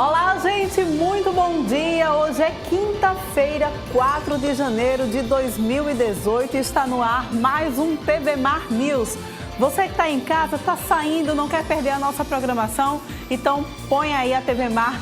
Olá, gente, muito bom dia. Hoje é quinta-feira, 4 de janeiro de 2018 e está no ar mais um TV Mar News. Você que está em casa, está saindo, não quer perder a nossa programação? Então põe aí a TV Mar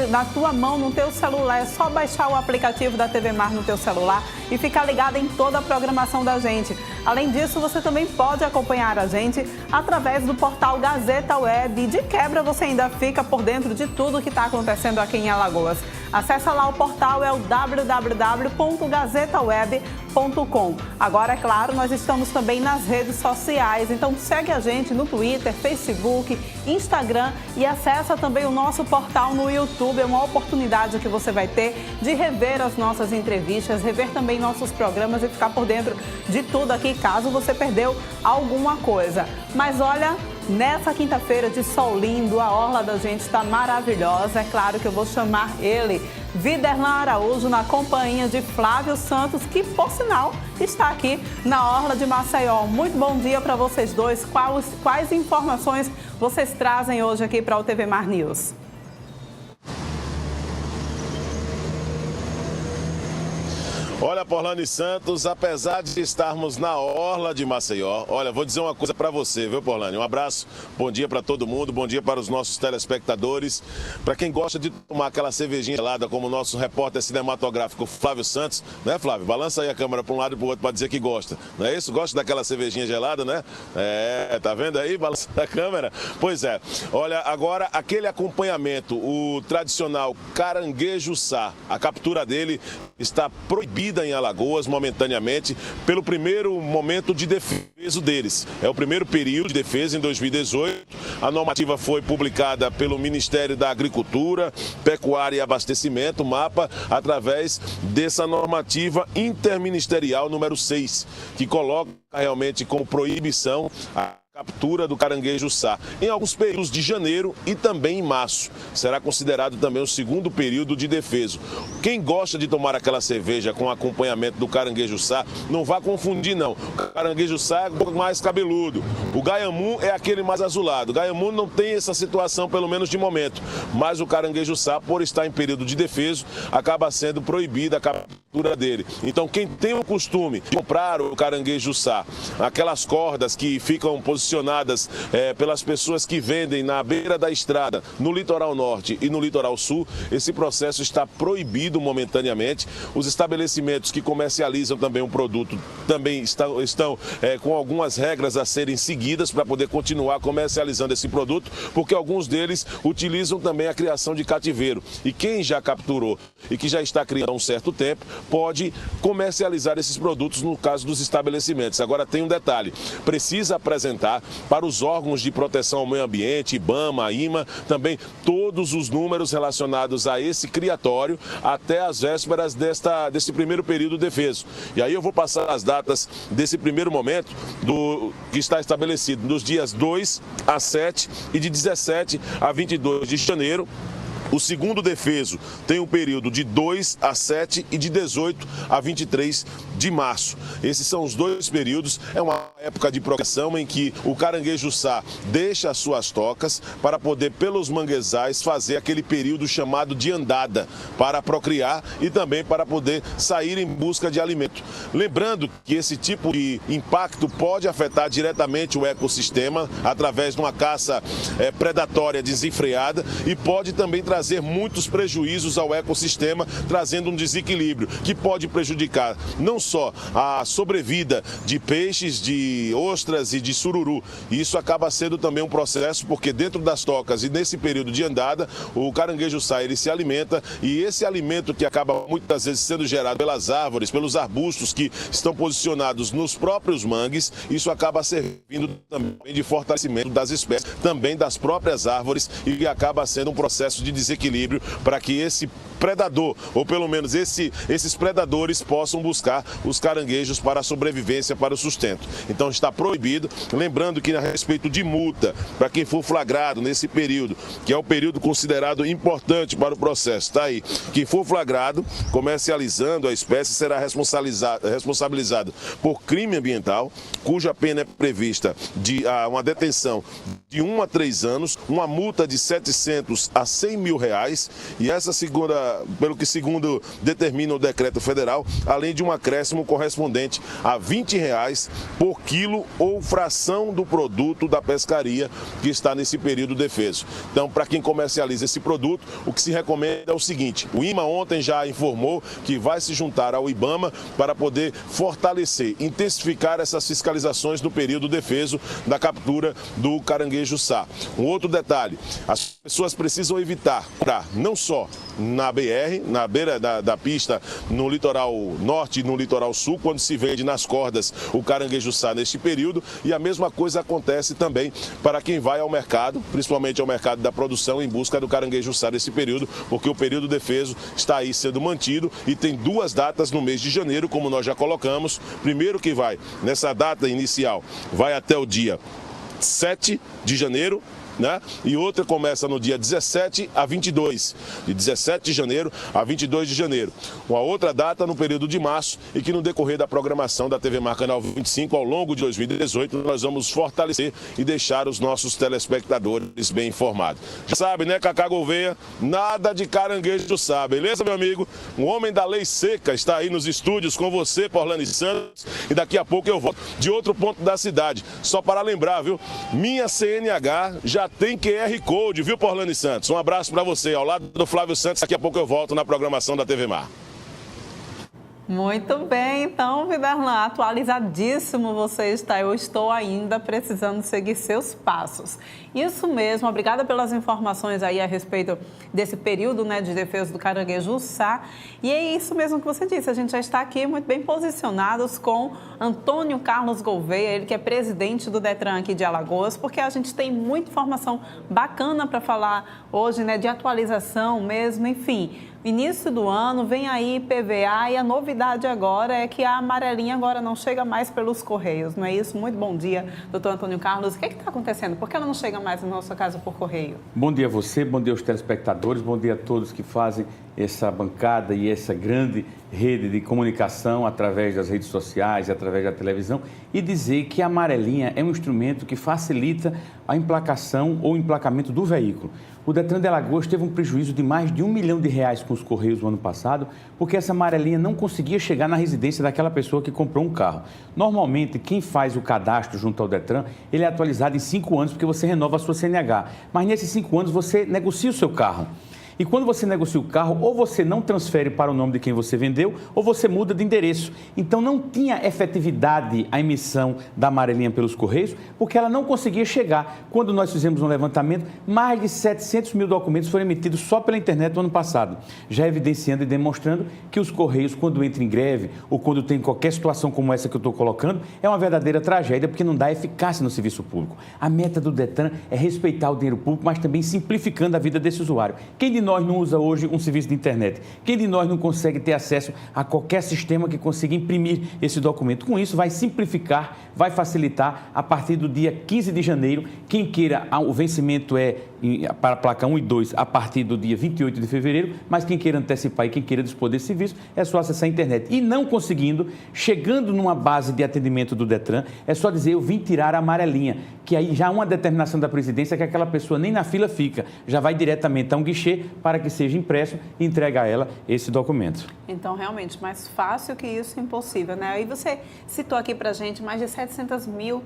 na tua mão, no teu celular. É só baixar o aplicativo da TV Mar no teu celular e ficar ligado em toda a programação da gente. Além disso, você também pode acompanhar a gente através do portal Gazeta Web. E de quebra, você ainda fica por dentro de tudo que está acontecendo aqui em Alagoas. Acesse lá o portal, é o www.gazetaweb.com. Agora, é claro, nós estamos também nas redes sociais, então segue a gente no Twitter, Facebook, Instagram e acessa também o nosso portal no YouTube. É uma oportunidade que você vai ter de rever as nossas entrevistas, rever também nossos programas e ficar por dentro de tudo aqui, caso você perdeu alguma coisa. Mas olha, nessa quinta-feira de sol lindo, a orla da gente está maravilhosa. É claro que eu vou chamar ele, Viderlan Araújo, na companhia de Flávio Santos, que, por sinal, está aqui na orla de Maceió. Muito bom dia para vocês dois. Quais informações vocês trazem hoje aqui para o TV Mar News? Olha, Porlane Santos, apesar de estarmos na orla de Maceió, olha, vou dizer uma coisa para você, viu, Porlane? Um abraço, bom dia para todo mundo, bom dia para os nossos telespectadores. Para quem gosta de tomar aquela cervejinha gelada, como o nosso repórter cinematográfico Flávio Santos, né, Flávio? Balança aí a câmera para um lado e para o outro para dizer que gosta, não é isso? Gosta daquela cervejinha gelada, né? É, tá vendo aí? Balança a câmera. Pois é, olha, agora aquele acompanhamento, o tradicional caranguejo sá, a captura dele está proibida em Alagoas momentaneamente pelo primeiro momento de defesa deles. É o primeiro período de defesa em 2018. A normativa foi publicada pelo Ministério da Agricultura, Pecuária e Abastecimento, MAPA, através dessa normativa interministerial número 6, que coloca realmente como proibição a captura do caranguejo sá em alguns períodos de janeiro e também em março. Será considerado também o segundo período de defeso. Quem gosta de tomar aquela cerveja com acompanhamento do caranguejo sá, não vá confundir não. O caranguejo sá é um pouco mais cabeludo. O gaiamu é aquele mais azulado. O gaiamu não tem essa situação, pelo menos de momento. Mas o caranguejo sá, por estar em período de defeso, acaba sendo proibida a captura dele. Então quem tem o costume de comprar o caranguejo sá, aquelas cordas que ficam posicionadas pelas pessoas que vendem na beira da estrada, no litoral norte e no litoral sul, esse processo está proibido momentaneamente. Os estabelecimentos que comercializam também o produto também estão com algumas regras a serem seguidas para poder continuar comercializando esse produto, porque alguns deles utilizam também a criação de cativeiro. E quem já capturou e que já está criando há um certo tempo, pode comercializar esses produtos no caso dos estabelecimentos. Agora tem um detalhe, precisa apresentar para os órgãos de proteção ao meio ambiente, IBAMA, IMA, também todos os números relacionados a esse criatório até as vésperas desse primeiro período de defeso. E aí eu vou passar as datas desse primeiro momento que está estabelecido nos dias 2 a 7 e de 17 a 22 de janeiro. O segundo defeso tem um período de 2 a 7 e de 18 a 23 de março. Esses são os dois períodos. É uma época de procriação em que o caranguejo sá deixa as suas tocas para poder, pelos manguezais, fazer aquele período chamado de andada para procriar e também para poder sair em busca de alimento. Lembrando que esse tipo de impacto pode afetar diretamente o ecossistema através de uma caça predatória desenfreada e pode também trazer muitos prejuízos ao ecossistema, trazendo um desequilíbrio que pode prejudicar não só a sobrevida de peixes, de ostras e de sururu. E isso acaba sendo também um processo, porque dentro das tocas e nesse período de andada, o caranguejo sá, ele se alimenta, e esse alimento que acaba muitas vezes sendo gerado pelas árvores, pelos arbustos que estão posicionados nos próprios mangues, isso acaba servindo também de fortalecimento das espécies, também das próprias árvores, e acaba sendo um processo de desequilíbrio para que esse predador, ou pelo menos esses predadores, possam buscar os caranguejos para a sobrevivência, para o sustento. Então está proibido. Lembrando que a respeito de multa, para quem for flagrado nesse período, que é o período considerado importante para o processo, está aí, quem for flagrado comercializando a espécie será responsabilizado por crime ambiental, cuja pena é prevista de uma detenção de 1 a 3 anos, uma multa de 700 a 100 mil reais e essa pelo que segundo determina o decreto federal, além de um acréscimo correspondente a R$20 por quilo ou fração do produto da pescaria que está nesse período defeso. Então, para quem comercializa esse produto, o que se recomenda é o seguinte: o IMA ontem já informou que vai se juntar ao IBAMA para poder fortalecer, intensificar essas fiscalizações no período defeso da captura do caranguejo-sá. Um outro detalhe: as pessoas precisam evitar não só na BR, na beira da pista, no litoral norte e no litoral sul, quando se vende nas cordas o caranguejo-sá neste período, e a mesma coisa acontece também para quem vai ao mercado, principalmente ao mercado da produção, em busca do caranguejo-sá nesse período, porque o período defeso está aí sendo mantido e tem 2 datas no mês de janeiro, como nós já colocamos. Primeiro que vai, nessa data inicial, vai até o dia 7 de janeiro, né? E outra começa no dia 17 a 22, de 17 de janeiro a 22 de janeiro. Uma outra data no período de março e que no decorrer da programação da TV Mar Canal 25 ao longo de 2018 nós vamos fortalecer e deixar os nossos telespectadores bem informados. Já sabe, né, Cacá Gouveia? Nada de caranguejo-sá, beleza, meu amigo? Um homem da lei seca está aí nos estúdios com você, Porlane Santos, e daqui a pouco eu volto de outro ponto da cidade. Só para lembrar, viu? Minha CNH já tem QR Code, viu, Porlane Santos? Um abraço para você, ao lado do Flávio Santos. Daqui a pouco eu volto na programação da TV Mar. Muito bem, então, Vidarlan, atualizadíssimo você está. Eu estou ainda precisando seguir seus passos. Isso mesmo, obrigada pelas informações aí a respeito desse período, né, de defesa do caranguejo-sá. E é isso mesmo que você disse, a gente já está aqui muito bem posicionados com Antônio Carlos Gouveia, ele que é presidente do Detran aqui de Alagoas, porque a gente tem muita informação bacana para falar hoje, né, de atualização mesmo, enfim. Início do ano, vem aí PVA e a novidade agora é que a amarelinha agora não chega mais pelos Correios, não é isso? Muito bom dia, doutor Antônio Carlos. O que está acontecendo? Por que ela não chega mais na nossa casa por correio? Bom dia a você, bom dia aos telespectadores, bom dia a todos que fazem essa bancada e essa grande rede de comunicação através das redes sociais, através da televisão, e dizer que a amarelinha é um instrumento que facilita a emplacação ou emplacamento do veículo. O Detran de Alagoas teve um prejuízo de mais de R$1 milhão com os Correios no ano passado, porque essa amarelinha não conseguia chegar na residência daquela pessoa que comprou um carro. Normalmente, quem faz o cadastro junto ao Detran, ele é atualizado em 5 anos, porque você renova a sua CNH. Mas nesses 5 anos, você negocia o seu carro. E quando você negocia o carro, ou você não transfere para o nome de quem você vendeu, ou você muda de endereço. Então, não tinha efetividade a emissão da amarelinha pelos Correios, porque ela não conseguia chegar. Quando nós fizemos um levantamento, mais de 700 mil documentos foram emitidos só pela internet no ano passado, já evidenciando e demonstrando que os Correios, quando entram em greve, ou quando tem qualquer situação como essa que eu estou colocando, é uma verdadeira tragédia, porque não dá eficácia no serviço público. A meta do Detran é respeitar o dinheiro público, mas também simplificando a vida desse usuário. Quem de nós não usa hoje um serviço de internet? Quem de nós não consegue ter acesso a qualquer sistema que consiga imprimir esse documento? Com isso, vai simplificar, vai facilitar a partir do dia 15 de janeiro. Quem queira, o vencimento é para a placa 1 e 2 a partir do dia 28 de fevereiro, mas quem queira antecipar e quem queira dispor desse serviço é só acessar a internet. E não conseguindo, chegando numa base de atendimento do Detran, é só dizer: eu vim tirar a amarelinha, que aí já há uma determinação da presidência que aquela pessoa nem na fila fica, já vai diretamente a um guichê para que seja impresso e entrega a ela esse documento. Então, realmente, mais fácil que isso, impossível, né? Aí você citou aqui pra gente mais de 700 mil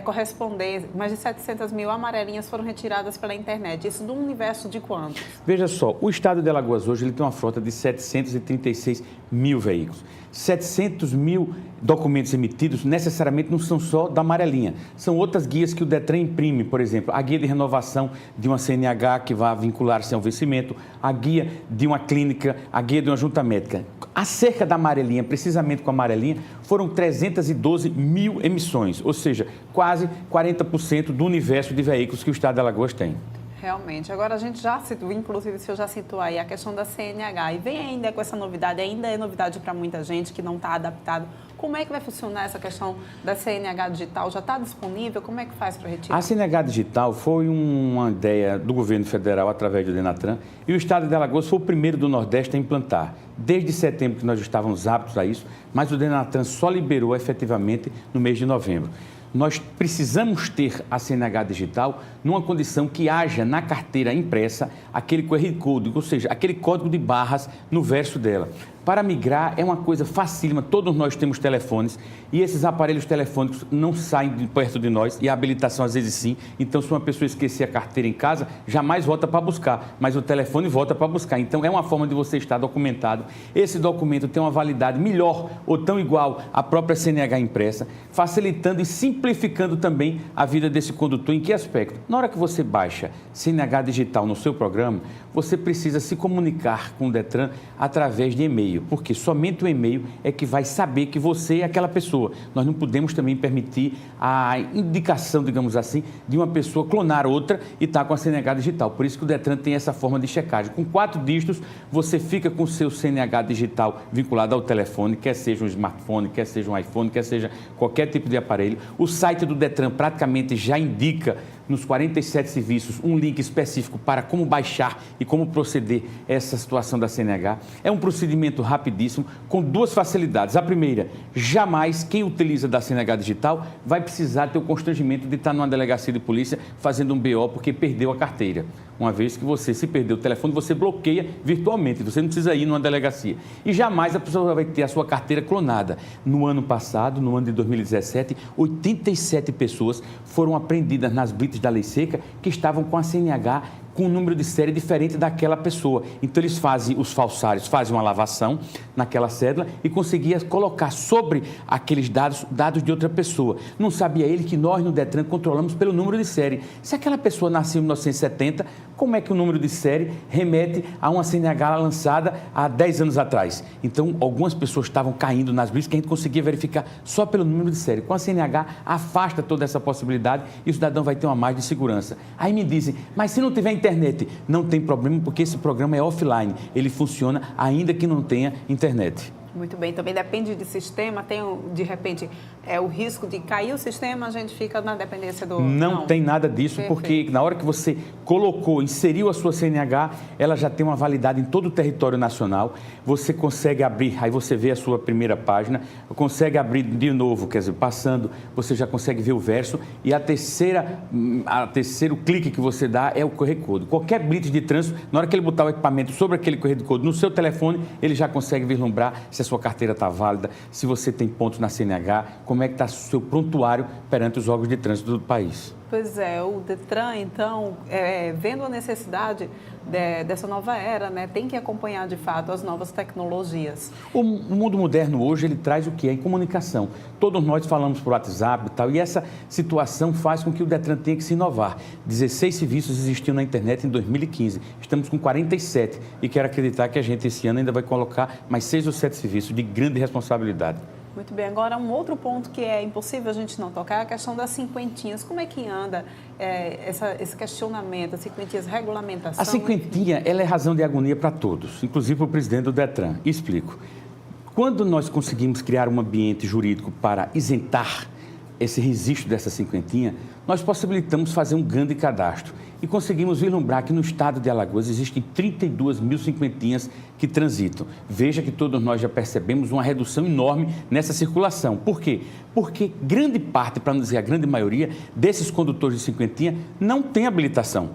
correspondências, mais de 700 mil amarelinhas foram retiradas pela internet. Isso do universo de quantos? Veja só, o estado de Alagoas hoje ele tem uma frota de 736 mil veículos. 700 mil documentos emitidos necessariamente não são só da amarelinha, são outras guias que o Detran imprime, por exemplo, a guia de renovação de uma CNH que vai vincular-se a um vencimento, a guia de uma clínica, a guia de uma junta médica. Acerca da amarelinha, precisamente com a amarelinha, foram 312 mil emissões, ou seja, quase 40% do universo de veículos que o estado de Alagoas tem. Realmente. Agora, a gente já citou, inclusive, o senhor já citou aí a questão da CNH. E vem ainda com essa novidade, ainda é novidade para muita gente que não está adaptado. Como é que vai funcionar essa questão da CNH digital? Já está disponível? Como é que faz para retirar? A CNH digital foi uma ideia do governo federal através do Denatran e o estado de Alagoas foi o primeiro do Nordeste a implantar. Desde setembro que nós estávamos aptos a isso, mas o Denatran só liberou efetivamente no mês de novembro. nós precisamos ter a CNH digital numa condição que haja na carteira impressa aquele QR Code, ou seja, aquele código de barras no verso dela. Para migrar é uma coisa facílima, todos nós temos telefones e esses aparelhos telefônicos não saem de perto de nós e a habilitação às vezes sim. Então, se uma pessoa esquecer a carteira em casa, jamais volta para buscar, mas o telefone volta para buscar. Então, é uma forma de você estar documentado. Esse documento tem uma validade melhor ou tão igual à própria CNH impressa, facilitando e simplificando também a vida desse condutor. Em que aspecto? Na hora que você baixa CNH digital no seu programa, você precisa se comunicar com o Detran através de e-mail, porque somente o e-mail é que vai saber que você é aquela pessoa. Nós não podemos também permitir a indicação, digamos assim, de uma pessoa clonar outra e estar com a CNH digital. Por isso que o Detran tem essa forma de checagem. Com 4 dígitos, você fica com o seu CNH digital vinculado ao telefone, quer seja um smartphone, quer seja um iPhone, quer seja qualquer tipo de aparelho. O site do Detran praticamente já indica nos 47 serviços um link específico para como baixar e como proceder essa situação da CNH. É um procedimento rapidíssimo, com 2 facilidades. A primeira, jamais quem utiliza da CNH digital vai precisar ter o constrangimento de estar numa delegacia de polícia fazendo um BO porque perdeu a carteira. Uma vez que você se perdeu o telefone, você bloqueia virtualmente, você não precisa ir numa delegacia. E jamais a pessoa vai ter a sua carteira clonada. No ano passado, no ano de 2017, 87 pessoas foram apreendidas nas blitz da Lei Seca que estavam com a CNH com um número de série diferente daquela pessoa. Então, eles fazem, os falsários fazem uma lavação naquela cédula e conseguiam colocar sobre aqueles dados de outra pessoa. Não sabia ele que nós, no Detran, controlamos pelo número de série. Se aquela pessoa nasceu em 1970, como é que o número de série remete a uma CNH lançada há 10 anos atrás? Então, algumas pessoas estavam caindo nas blitz que a gente conseguia verificar só pelo número de série. Com a CNH, afasta toda essa possibilidade e o cidadão vai ter uma margem de segurança. Aí me dizem, mas se não tiver internet, não tem problema, porque esse programa é offline, ele funciona ainda que não tenha internet. Muito bem, também depende de sistema, tem de repente o risco de cair o sistema, a gente fica na dependência do... Não tem nada disso, perfeito. Porque na hora que você colocou, inseriu a sua CNH, ela já tem uma validade em todo o território nacional, você consegue abrir, aí você vê a sua primeira página, consegue abrir de novo, quer dizer, passando, você já consegue ver o verso e a terceiro clique que você dá é o QR Code. Qualquer blitz de trânsito, na hora que ele botar o equipamento sobre aquele QR Code no seu telefone, ele já consegue vislumbrar se a sua carteira está válida, se você tem pontos na CNH, como é que está o seu prontuário perante os órgãos de trânsito do país. Pois é, o Detran, então, vendo a necessidade dessa nova era, né, tem que acompanhar, de fato, as novas tecnologias. O mundo moderno hoje, ele traz o que? A comunicação. Todos nós falamos por WhatsApp e tal, e essa situação faz com que o Detran tenha que se inovar. 16 serviços existiam na internet em 2015, estamos com 47 e quero acreditar que a gente esse ano ainda vai colocar mais 6 ou 7 serviços de grande responsabilidade. Muito bem, agora um outro ponto que é impossível a gente não tocar é a questão das cinquentinhas. Como é que anda esse questionamento, as cinquentinhas, regulamentação? A cinquentinha, ela é razão de agonia para todos, inclusive para o presidente do Detran. Explico. Quando nós conseguimos criar um ambiente jurídico para isentar esse registro dessa cinquentinha, nós possibilitamos fazer um grande cadastro e conseguimos vislumbrar que no estado de Alagoas existem 32 mil cinquentinhas que transitam. Veja que todos nós já percebemos uma redução enorme nessa circulação. Por quê? Porque grande parte, para não dizer a grande maioria, desses condutores de cinquentinha não tem habilitação.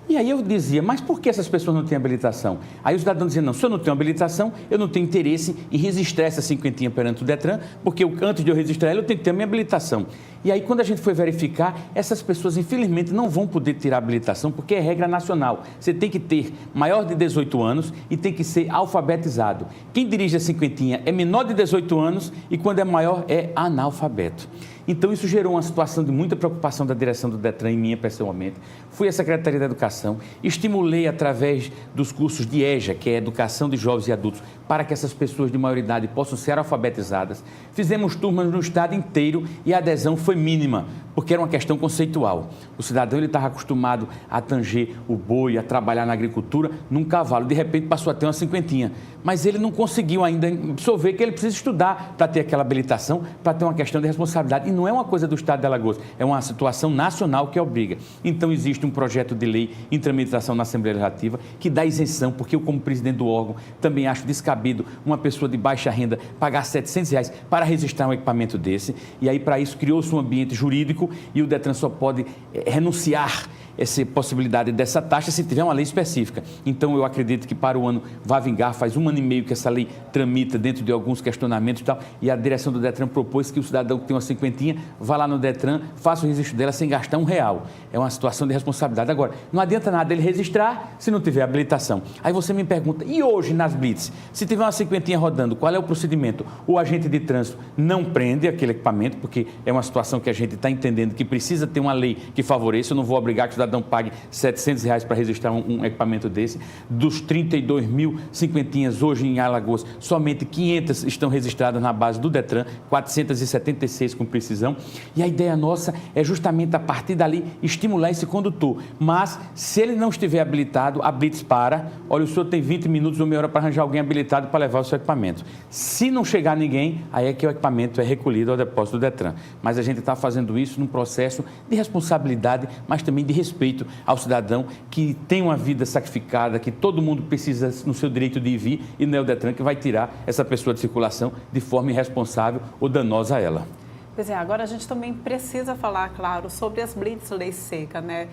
E aí eu dizia, mas por que essas pessoas não têm habilitação? Aí o cidadão dizia, não, se eu não tenho habilitação, eu não tenho interesse em registrar essa cinquentinha perante o Detran, porque antes de eu registrar ela, eu tenho que ter a minha habilitação. E aí, quando a gente foi verificar, essas pessoas, infelizmente, não vão poder tirar a habilitação, porque é regra nacional. Você tem que ter maior de 18 anos e tem que ser alfabetizado. Quem dirige a cinquentinha é menor de 18 anos e, quando é maior, é analfabeto. Então, isso gerou uma situação de muita preocupação da direção do Detran, em minha pessoalmente. Fui à Secretaria da Educação, estimulei através dos cursos de EJA, que é Educação de Jovens e Adultos, para que essas pessoas de maioridade possam ser alfabetizadas. Fizemos turmas no estado inteiro e a adesão foi mínima, porque era uma questão conceitual. O cidadão estava acostumado a tanger o boi, a trabalhar na agricultura, num cavalo. De repente, passou a ter uma cinquentinha. Mas ele não conseguiu ainda absorver que ele precisa estudar para ter aquela habilitação, para ter uma questão de responsabilidade. E não é uma coisa do Estado de Alagoas, é uma situação nacional que obriga. Então, existe um projeto de lei em tramitação na Assembleia Legislativa que dá isenção, porque eu, como presidente do órgão, também acho descabido uma pessoa de baixa renda pagar R$700 para registrar um equipamento desse. E aí, para isso, criou-se um ambiente jurídico e o DETRAN só pode renunciar essa possibilidade dessa taxa se tiver uma lei específica. Então, eu acredito que para o ano vai vingar, faz 1 ano e meio que essa lei tramita dentro de alguns questionamentos e tal, e a direção do DETRAN propôs que o cidadão que tem uma cinquentinha vá lá no DETRAN, faça o registro dela sem gastar R$1. É uma situação de responsabilidade. Agora, não adianta nada ele registrar se não tiver habilitação. Aí você me pergunta, e hoje nas blitz, se tiver uma cinquentinha rodando, qual é o procedimento? O agente de trânsito não prende aquele equipamento, porque é uma situação que a gente está entendendo que precisa ter uma lei que favoreça. Eu não vou obrigar que o cidadão pague R$700 para registrar um equipamento desse. Dos 32 mil cinquentinhas hoje em Alagoas, somente 500 estão registradas na base do DETRAN, 476 com precisão. E a ideia nossa é justamente a partir dali estimular esse condutor. Mas se ele não estiver habilitado, a blitz para. Olha, o senhor tem 20 minutos ou meia hora para arranjar alguém habilitado para levar o seu equipamento. Se não chegar ninguém, aí é que o equipamento é recolhido ao depósito do DETRAN. Mas a gente está fazendo isso num processo de responsabilidade, mas também de respeito ao cidadão que tem uma vida sacrificada, que todo mundo precisa no seu direito de ir e vir, e não é o DETRAN que vai tirar essa pessoa de circulação de forma irresponsável ou danosa a ela. Pois é, agora a gente também precisa falar, claro, sobre as blitz lei seca, né?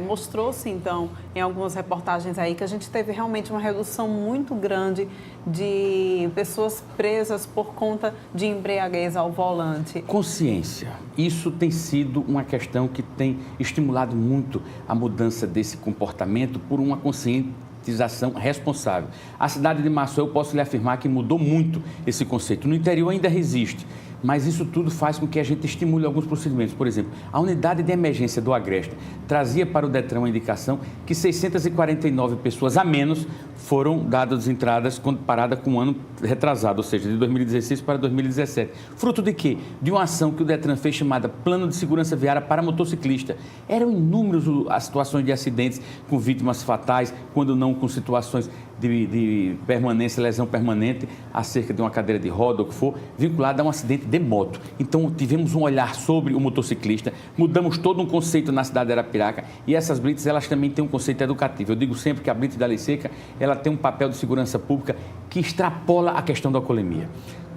Mostrou-se, então, em algumas reportagens aí, que a gente teve realmente uma redução muito grande de pessoas presas por conta de embriaguez ao volante. Consciência. Isso tem sido uma questão que tem estimulado muito a mudança desse comportamento por uma conscientização responsável. A cidade de Maceió, eu posso lhe afirmar que mudou muito esse conceito. No interior ainda resiste. Mas isso tudo faz com que a gente estimule alguns procedimentos. Por exemplo, a unidade de emergência do Agreste trazia para o DETRAN uma indicação que 649 pessoas a menos foram dadas entradas comparada com o ano retrasado, ou seja, de 2016 para 2017. Fruto de quê? De uma ação que o DETRAN fez chamada Plano de Segurança Viária para Motociclista. Eram inúmeras as situações de acidentes com vítimas fatais, quando não com situações de permanência, lesão permanente, acerca de uma cadeira de roda ou o que for, vinculada a um acidente de moto. Então, tivemos um olhar sobre o motociclista, mudamos todo um conceito na cidade de Arapiraca, e essas blitz, elas também têm um conceito educativo. Eu digo sempre que a blitz da Lei Seca, ela tem um papel de segurança pública que extrapola a questão da alcoolemia.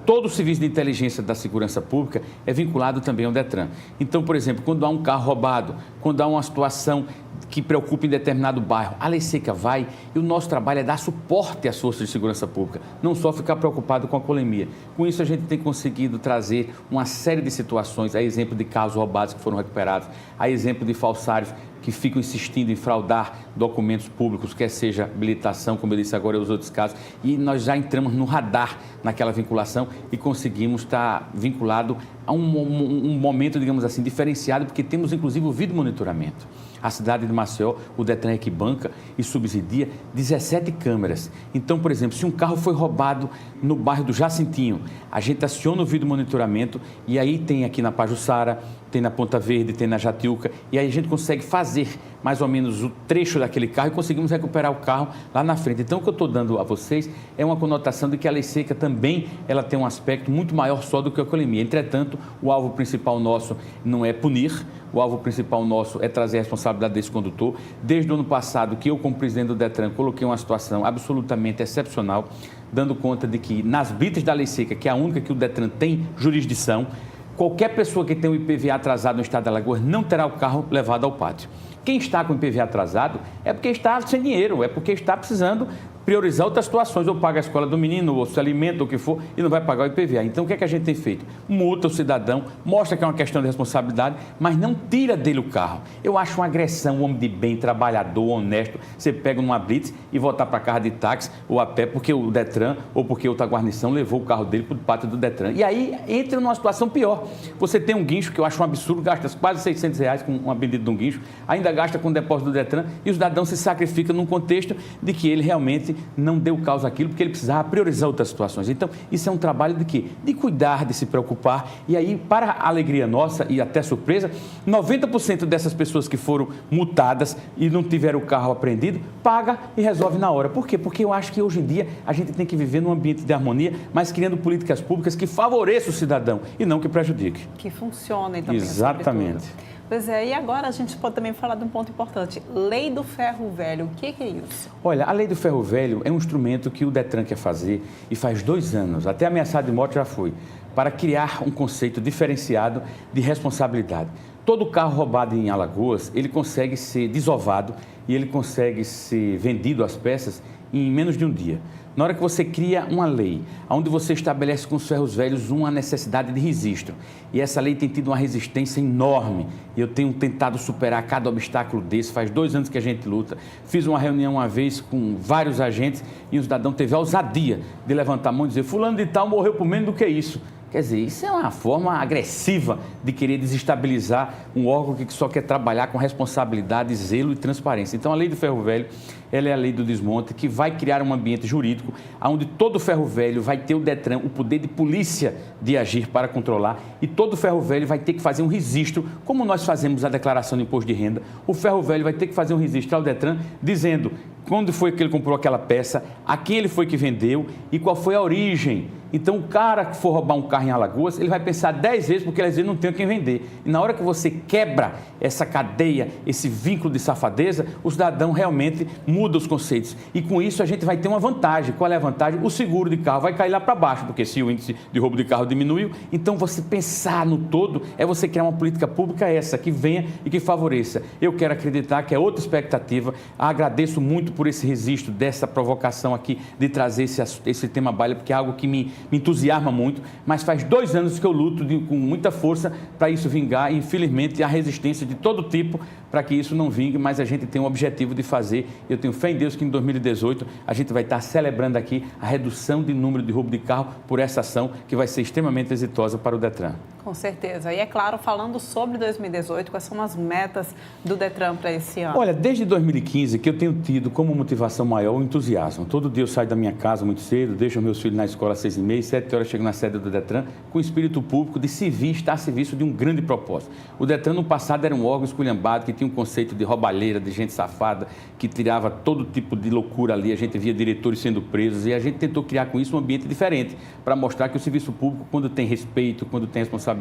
Todo o serviço de inteligência da segurança pública é vinculado também ao DETRAN. Então, por exemplo, quando há um carro roubado, quando há uma situação que preocupa em determinado bairro, a Lei Seca vai, e o nosso trabalho é dar suporte às forças de segurança pública, não só ficar preocupado com a alcoolemia. Com isso, a gente tem conseguido trazer uma série de situações, a exemplo de carros roubados que foram recuperados, a exemplo de falsários que ficam insistindo em fraudar documentos públicos, quer seja habilitação, como eu disse agora, e os outros casos, e nós já entramos no radar naquela vinculação e conseguimos estar vinculado a um momento, digamos assim, diferenciado, porque temos inclusive o vídeo monitoramento. A cidade de Maceió, o DETRAN é que banca e subsidia 17 câmeras. Então, por exemplo, se um carro foi roubado no bairro do Jacintinho, a gente aciona o vídeo monitoramento e aí tem aqui na Pajuçara, tem na Ponta Verde, tem na Jatiuca, e aí a gente consegue fazer mais ou menos o trecho daquele carro e conseguimos recuperar o carro lá na frente. Então, o que eu estou dando a vocês é uma conotação de que a Lei Seca também ela tem um aspecto muito maior só do que a alcoolemia. Entretanto, o alvo principal nosso não é punir, o alvo principal nosso é trazer a responsabilidade desse condutor. Desde o ano passado, que eu, como presidente do DETRAN, coloquei uma situação absolutamente excepcional, dando conta de que nas blitz da Lei Seca, que é a única que o DETRAN tem jurisdição, qualquer pessoa que tem o IPVA atrasado no estado de Alagoas não terá o carro levado ao pátio. Quem está com o IPVA atrasado é porque está sem dinheiro, é porque está precisando priorizar outras situações, ou paga a escola do menino, ou se alimenta, ou o que for, e não vai pagar o IPVA. Então, o que é que a gente tem feito? Multa o cidadão, mostra que é uma questão de responsabilidade, mas não tira dele o carro. Eu acho uma agressão, um homem de bem, trabalhador, honesto, você pega numa blitz e voltar para casa de táxi ou a pé, porque o DETRAN ou porque outra guarnição levou o carro dele para o pátio do DETRAN. E aí entra numa situação pior. Você tem um guincho, que eu acho um absurdo, gasta quase R$600 com uma bendita de um guincho, ainda gasta com o depósito do DETRAN, e o cidadão se sacrifica num contexto de que ele realmente realmente não deu causa àquilo, porque ele precisava priorizar outras situações. Então, isso é um trabalho de quê? De cuidar, de se preocupar. E aí, para a alegria nossa e até surpresa, 90% dessas pessoas que foram multadas e não tiveram o carro apreendido, paga e resolve na hora. Por quê? Porque eu acho que hoje em dia a gente tem que viver num ambiente de harmonia, mas criando políticas públicas que favoreçam o cidadão e não que prejudique. Que funcionem também. Exatamente. Pois é, e agora a gente pode também falar de um ponto importante, Lei do Ferro Velho, o que é isso? Olha, a Lei do Ferro Velho é um instrumento que o Detran quer fazer e faz 2 anos, até ameaçado de morte já foi, para criar um conceito diferenciado de responsabilidade. Todo carro roubado em Alagoas, ele consegue ser desovado e ele consegue ser vendido às peças em menos de um dia. Na hora que você cria uma lei, onde você estabelece com os ferros velhos uma necessidade de registro, e essa lei tem tido uma resistência enorme, e eu tenho tentado superar cada obstáculo desse, faz 2 anos que a gente luta. Fiz uma reunião uma vez com vários agentes e o cidadão teve a ousadia de levantar a mão e dizer: fulano de tal morreu por menos do que isso. Quer dizer, isso é uma forma agressiva de querer desestabilizar um órgão que só quer trabalhar com responsabilidade, zelo e transparência. Então, a Lei do Ferro Velho, ela é a lei do desmonte, que vai criar um ambiente jurídico onde todo ferro velho vai ter o Detran, o poder de polícia de agir para controlar, e todo ferro velho vai ter que fazer um registro, como nós fazemos a declaração de imposto de renda. O ferro velho vai ter que fazer um registro ao Detran dizendo quando foi que ele comprou aquela peça, a quem ele foi que vendeu e qual foi a origem. Então, o cara que for roubar um carro em Alagoas, ele vai pensar 10 vezes, porque às vezes não tem quem vender. E na hora que você quebra essa cadeia, esse vínculo de safadeza, o cidadão realmente muda os conceitos. E com isso a gente vai ter uma vantagem. Qual é a vantagem? O seguro de carro vai cair lá para baixo, porque se o índice de roubo de carro diminuiu, então você pensar no todo é você criar uma política pública essa, que venha e que favoreça. Eu quero acreditar que é outra expectativa. Agradeço muito por esse registro, dessa provocação aqui, de trazer esse tema à baila, porque é algo que me entusiasma muito, mas faz 2 anos que eu luto com muita força para isso vingar e, infelizmente, há resistência de todo tipo para que isso não vingue, mas a gente tem o objetivo de fazer. Eu tenho fé em Deus que em 2018 a gente vai estar celebrando aqui a redução de número de roubo de carro por essa ação que vai ser extremamente exitosa para o Detran. Com certeza. E é claro, falando sobre 2018, quais são as metas do Detran para esse ano? Olha, desde 2015 que eu tenho tido como motivação maior o entusiasmo. Todo dia eu saio da minha casa muito cedo, deixo meus filhos na escola às 6h30, 7 horas chego na sede do Detran com o espírito público de servir, estar a serviço de um grande propósito. O Detran no passado era um órgão esculhambado que tinha um conceito de roubalheira, de gente safada, que tirava todo tipo de loucura ali. A gente via diretores sendo presos e a gente tentou criar com isso um ambiente diferente para mostrar que o serviço público, quando tem respeito, quando tem responsabilidade,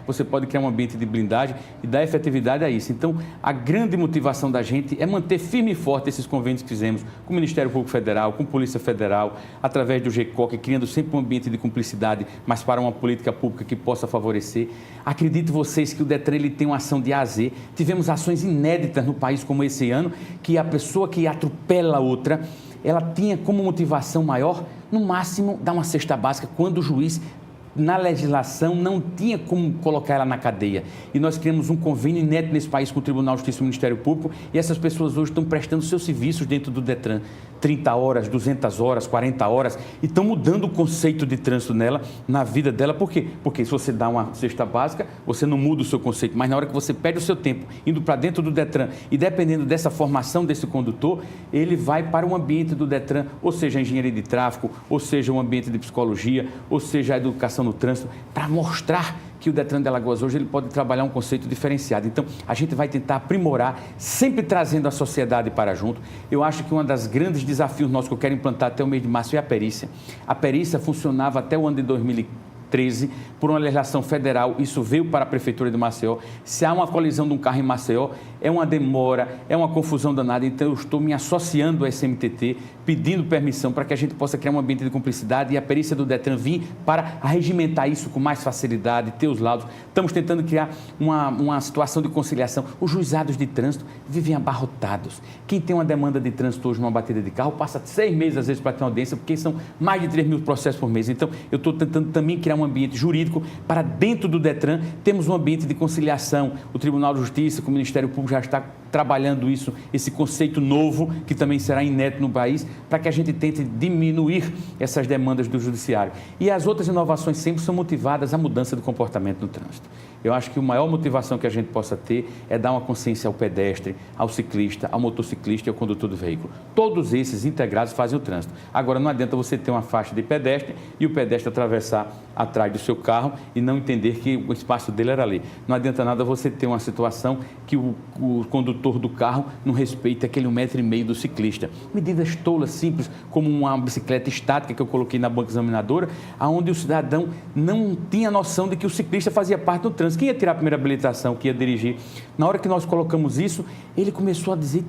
você pode criar um ambiente de blindagem e dar efetividade a isso. Então, a grande motivação da gente é manter firme e forte esses convênios que fizemos com o Ministério Público Federal, com a Polícia Federal, através do GECOC, criando sempre um ambiente de cumplicidade, mas para uma política pública que possa favorecer. Acredito vocês que o Detran ele tem uma ação de A a Z. Tivemos ações inéditas no país como esse ano, que a pessoa que atropela a outra, ela tinha como motivação maior, no máximo, dar uma cesta básica quando o juiz, na legislação, não tinha como colocar ela na cadeia. E nós criamos um convênio inédito nesse país com o Tribunal de Justiça e o Ministério Público, e essas pessoas hoje estão prestando seus serviços dentro do Detran. 30 horas, 200 horas, 40 horas, e estão mudando o conceito de trânsito nela, na vida dela. Por quê? Porque se você dá uma cesta básica, você não muda o seu conceito, mas na hora que você perde o seu tempo indo para dentro do Detran, e dependendo dessa formação desse condutor, ele vai para o ambiente do Detran, ou seja, a engenharia de tráfego, ou seja, um ambiente de psicologia, ou seja, a educação no trânsito, para mostrar que o Detran de Alagoas hoje ele pode trabalhar um conceito diferenciado. Então, a gente vai tentar aprimorar, sempre trazendo a sociedade para junto. Eu acho que um dos grandes desafios nossos que eu quero implantar até o mês de março é a perícia. A perícia funcionava até o ano de 2013, por uma legislação federal, isso veio para a Prefeitura de Maceió. Se há uma colisão de um carro em Maceió, é uma demora, é uma confusão danada. Então, eu estou me associando ao SMTT, pedindo permissão para que a gente possa criar um ambiente de cumplicidade e a perícia do Detran vir para regimentar isso com mais facilidade, ter os laudos. Estamos tentando criar uma situação de conciliação. Os juizados de trânsito vivem abarrotados. Quem tem uma demanda de trânsito hoje numa batida de carro passa 6 meses, às vezes, para ter uma audiência, porque são mais de 3 mil processos por mês. Então, eu estou tentando também criar um ambiente jurídico para dentro do Detran temos um ambiente de conciliação. O Tribunal de Justiça, com o Ministério Público já está trabalhando isso, esse conceito novo, que também será inédito no país, para que a gente tente diminuir essas demandas do judiciário. E as outras inovações sempre são motivadas à mudança do comportamento no trânsito. Eu acho que a maior motivação que a gente possa ter é dar uma consciência ao pedestre, ao ciclista, ao motociclista e ao condutor do veículo. Todos esses integrados fazem o trânsito. Agora, não adianta você ter uma faixa de pedestre e o pedestre atravessar atrás do seu carro e não entender que o espaço dele era ali. Não adianta nada você ter uma situação que o condutor do carro não respeita aquele 1,5 m do ciclista. Medidas tolas, simples, como uma bicicleta estática que eu coloquei na banca examinadora, onde o cidadão não tinha noção de que o ciclista fazia parte do trânsito. Quem ia tirar a primeira habilitação, que ia dirigir? Na hora que nós colocamos isso, ele começou a dizer,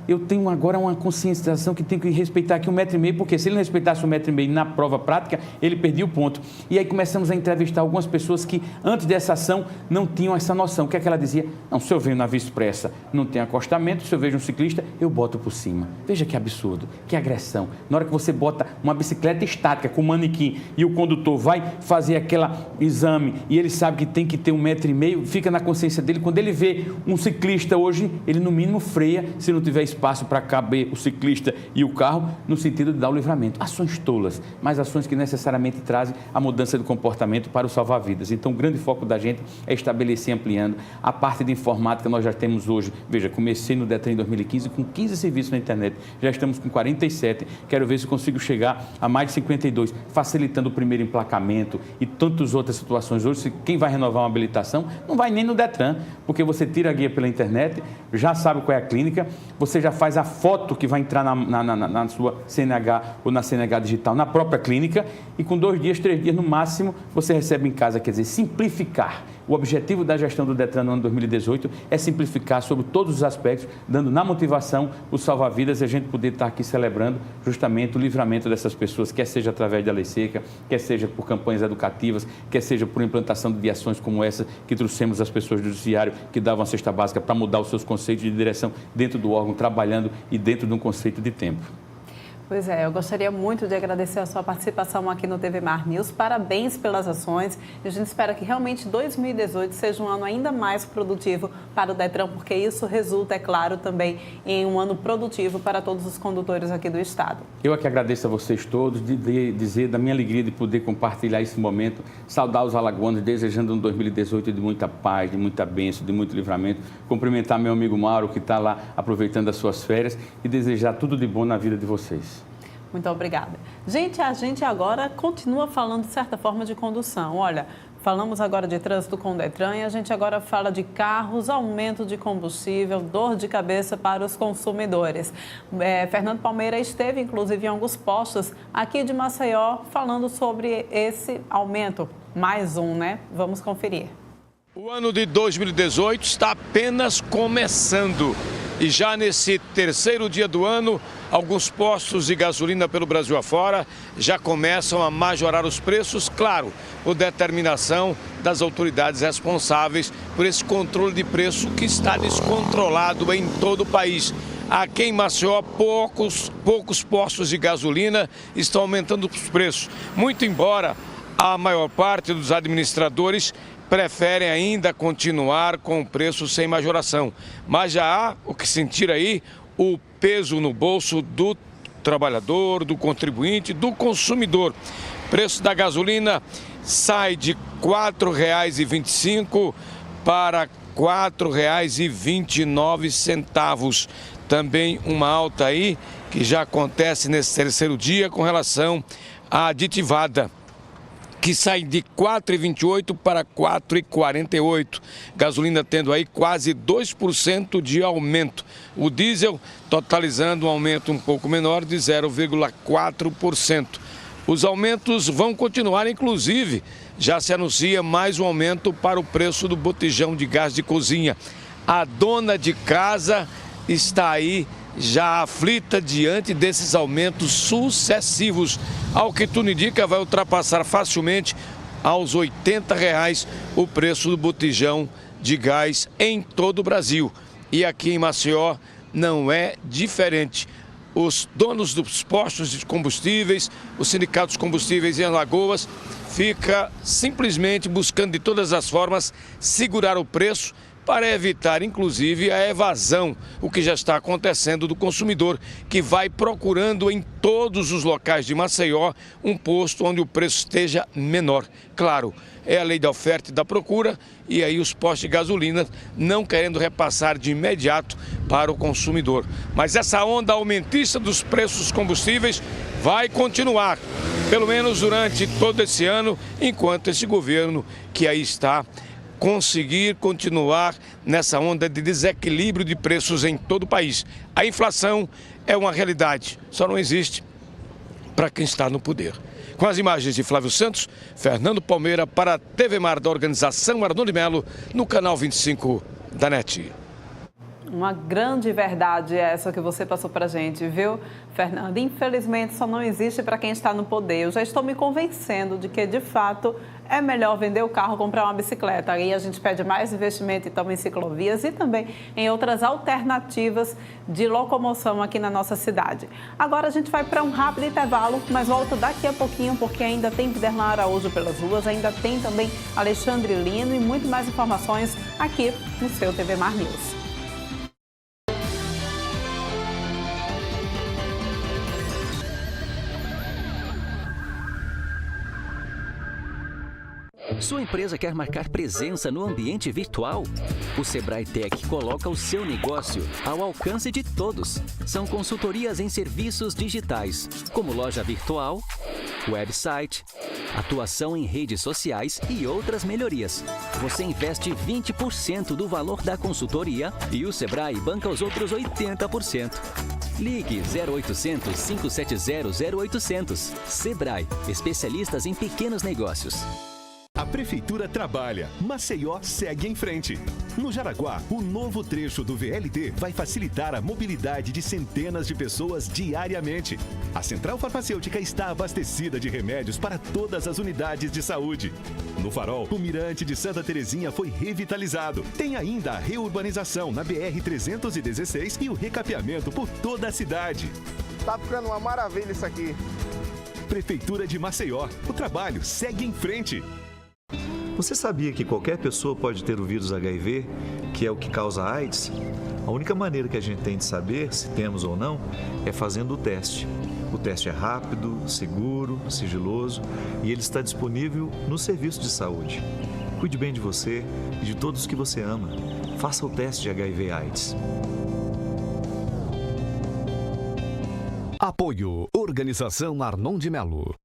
eu tenho agora uma conscientização que tenho que respeitar aqui 1,5 m, porque se ele não respeitasse 1,5 m na prova prática, ele perdia o ponto. E aí começamos a entrevistar algumas pessoas que, antes dessa ação, não tinham essa noção. O que é que ela dizia? Não, se eu venho na via expressa, não tem acostamento, se eu vejo um ciclista, eu boto por cima. Veja que absurdo, que agressão. Na hora que você bota uma bicicleta estática com manequim e o condutor vai fazer aquele exame e ele sabe que tem que ter 1,5 m, fica na consciência dele. Quando ele vê um ciclista hoje, ele no mínimo freia, se não tiver espaço para caber o ciclista e o carro, no sentido de dar o livramento. Ações tolas, mas ações que necessariamente trazem a mudança de comportamento para o salvar vidas. Então, o grande foco da gente é estabelecer, ampliando a parte de informática. Nós já temos hoje, veja, comecei no Detran em 2015 com 15 serviços na internet, já estamos com 47, quero ver se consigo chegar a mais de 52, facilitando o primeiro emplacamento e tantas outras situações. Hoje, quem vai renovar uma habilitação não vai nem no Detran, porque você tira a guia pela internet, já sabe qual é a clínica, você já faz a foto que vai entrar na sua CNH ou na CNH digital, na própria clínica, e com 2 dias, 3 dias no máximo, você recebe em casa. Quer dizer, simplificar. O objetivo da gestão do Detran no ano 2018 é simplificar sobre todos os aspectos, dando na motivação o salva-vidas e a gente poder estar aqui celebrando justamente o livramento dessas pessoas, quer seja através da lei seca, quer seja por campanhas educativas, quer seja por implantação de ações como essa que trouxemos as pessoas do judiciário que davam a cesta básica para mudar os seus conceitos de direção dentro do órgão, trabalhando e dentro de um conceito de tempo. Pois é, eu gostaria muito de agradecer a sua participação aqui no TV Mar News. Parabéns pelas ações. E a gente espera que realmente 2018 seja um ano ainda mais produtivo para o Detran, porque isso resulta, é claro, também em um ano produtivo para todos os condutores aqui do estado. Eu aqui agradeço a vocês todos, de dizer da minha alegria de poder compartilhar esse momento, saudar os alagoanos, desejando um 2018 de muita paz, de muita bênção, de muito livramento, cumprimentar meu amigo Mauro, que está lá aproveitando as suas férias, e desejar tudo de bom na vida de vocês. Muito obrigada. Gente, a gente agora continua falando, de certa forma, de condução. Olha, falamos agora de trânsito com o Detran e a gente agora fala de carros, aumento de combustível, dor de cabeça para os consumidores. Fernando Palmeira esteve, inclusive, em alguns postos aqui de Maceió, falando sobre esse aumento. Mais um, né? Vamos conferir. O ano de 2018 está apenas começando. E já nesse terceiro dia do ano, alguns postos de gasolina pelo Brasil afora já começam a majorar os preços, claro, por determinação das autoridades responsáveis por esse controle de preço que está descontrolado em todo o país. Aqui em Maceió, poucos postos de gasolina estão aumentando os preços, muito embora a maior parte dos administradores preferem ainda continuar com o preço sem majoração. Mas já há o que sentir aí, o peso no bolso do trabalhador, do contribuinte, do consumidor. O preço da gasolina sai de R$ 4,25 para R$ 4,29. Também uma alta aí que já acontece nesse terceiro dia com relação à aditivada, que sai de R$ 4,28 para R$ 4,48. Gasolina tendo aí quase 2% de aumento. O diesel totalizando um aumento um pouco menor de 0,4%. Os aumentos vão continuar, inclusive, já se anuncia mais um aumento para o preço do botijão de gás de cozinha. A dona de casa está aí já aflita diante desses aumentos sucessivos. Ao que tudo indica, vai ultrapassar facilmente aos R$ 80 o preço do botijão de gás em todo o Brasil. E aqui em Maceió não é diferente. Os donos dos postos de combustíveis, os sindicatos combustíveis em Alagoas, fica simplesmente buscando de todas as formas segurar o preço para evitar, inclusive, a evasão, o que já está acontecendo do consumidor, que vai procurando em todos os locais de Maceió um posto onde o preço esteja menor. Claro, é a lei da oferta e da procura, e aí os postos de gasolina não querendo repassar de imediato para o consumidor. Mas essa onda aumentista dos preços dos combustíveis vai continuar, pelo menos durante todo esse ano, enquanto esse governo que aí está conseguir continuar nessa onda de desequilíbrio de preços em todo o país. A inflação é uma realidade, só não existe para quem está no poder. Com as imagens de Flávio Santos, Fernando Palmeira para a TV Mar da organização Arnon de Melo, no canal 25 da NET. Uma grande verdade é essa que você passou para a gente, viu, Fernando? Infelizmente, só não existe para quem está no poder. Eu já estou me convencendo de que, de fato, é melhor vender o carro, comprar uma bicicleta. Aí a gente pede mais investimento, então, em ciclovias e também em outras alternativas de locomoção aqui na nossa cidade. Agora a gente vai para um rápido intervalo, mas volta daqui a pouquinho, porque ainda tem Viderlan Araújo pelas ruas, ainda tem também Alexandre Lino e muito mais informações aqui no seu TV Mar News. Sua empresa quer marcar presença no ambiente virtual? O Sebrae Tech coloca o seu negócio ao alcance de todos. São consultorias em serviços digitais, como loja virtual, website, atuação em redes sociais e outras melhorias. Você investe 20% do valor da consultoria e o Sebrae banca os outros 80%. Ligue 0800 570 0800. Sebrae, especialistas em pequenos negócios. A Prefeitura trabalha, Maceió segue em frente. No Jaraguá, o novo trecho do VLT vai facilitar a mobilidade de centenas de pessoas diariamente. A Central Farmacêutica está abastecida de remédios para todas as unidades de saúde. No Farol, o Mirante de Santa Terezinha foi revitalizado. Tem ainda a reurbanização na BR-316 e o recapeamento por toda a cidade. Tá ficando uma maravilha isso aqui. Prefeitura de Maceió, o trabalho segue em frente. Você sabia que qualquer pessoa pode ter o vírus HIV, que é o que causa AIDS? A única maneira que a gente tem de saber se temos ou não é fazendo o teste. O teste é rápido, seguro, sigiloso e ele está disponível no serviço de saúde. Cuide bem de você e de todos que você ama. Faça o teste de HIV/AIDS. Apoio Organização Arnon de Melo.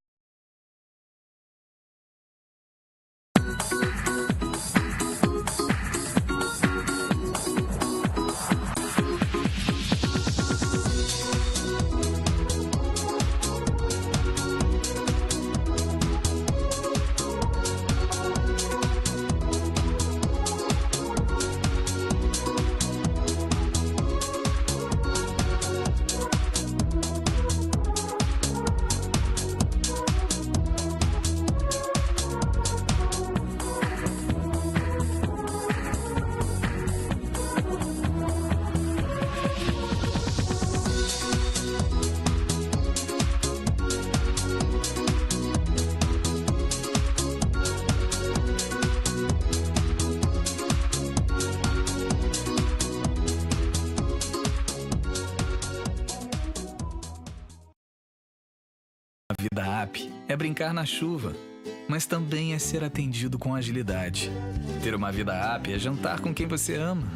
Vida app é brincar na chuva, mas também é ser atendido com agilidade. Ter uma vida app é jantar com quem você ama,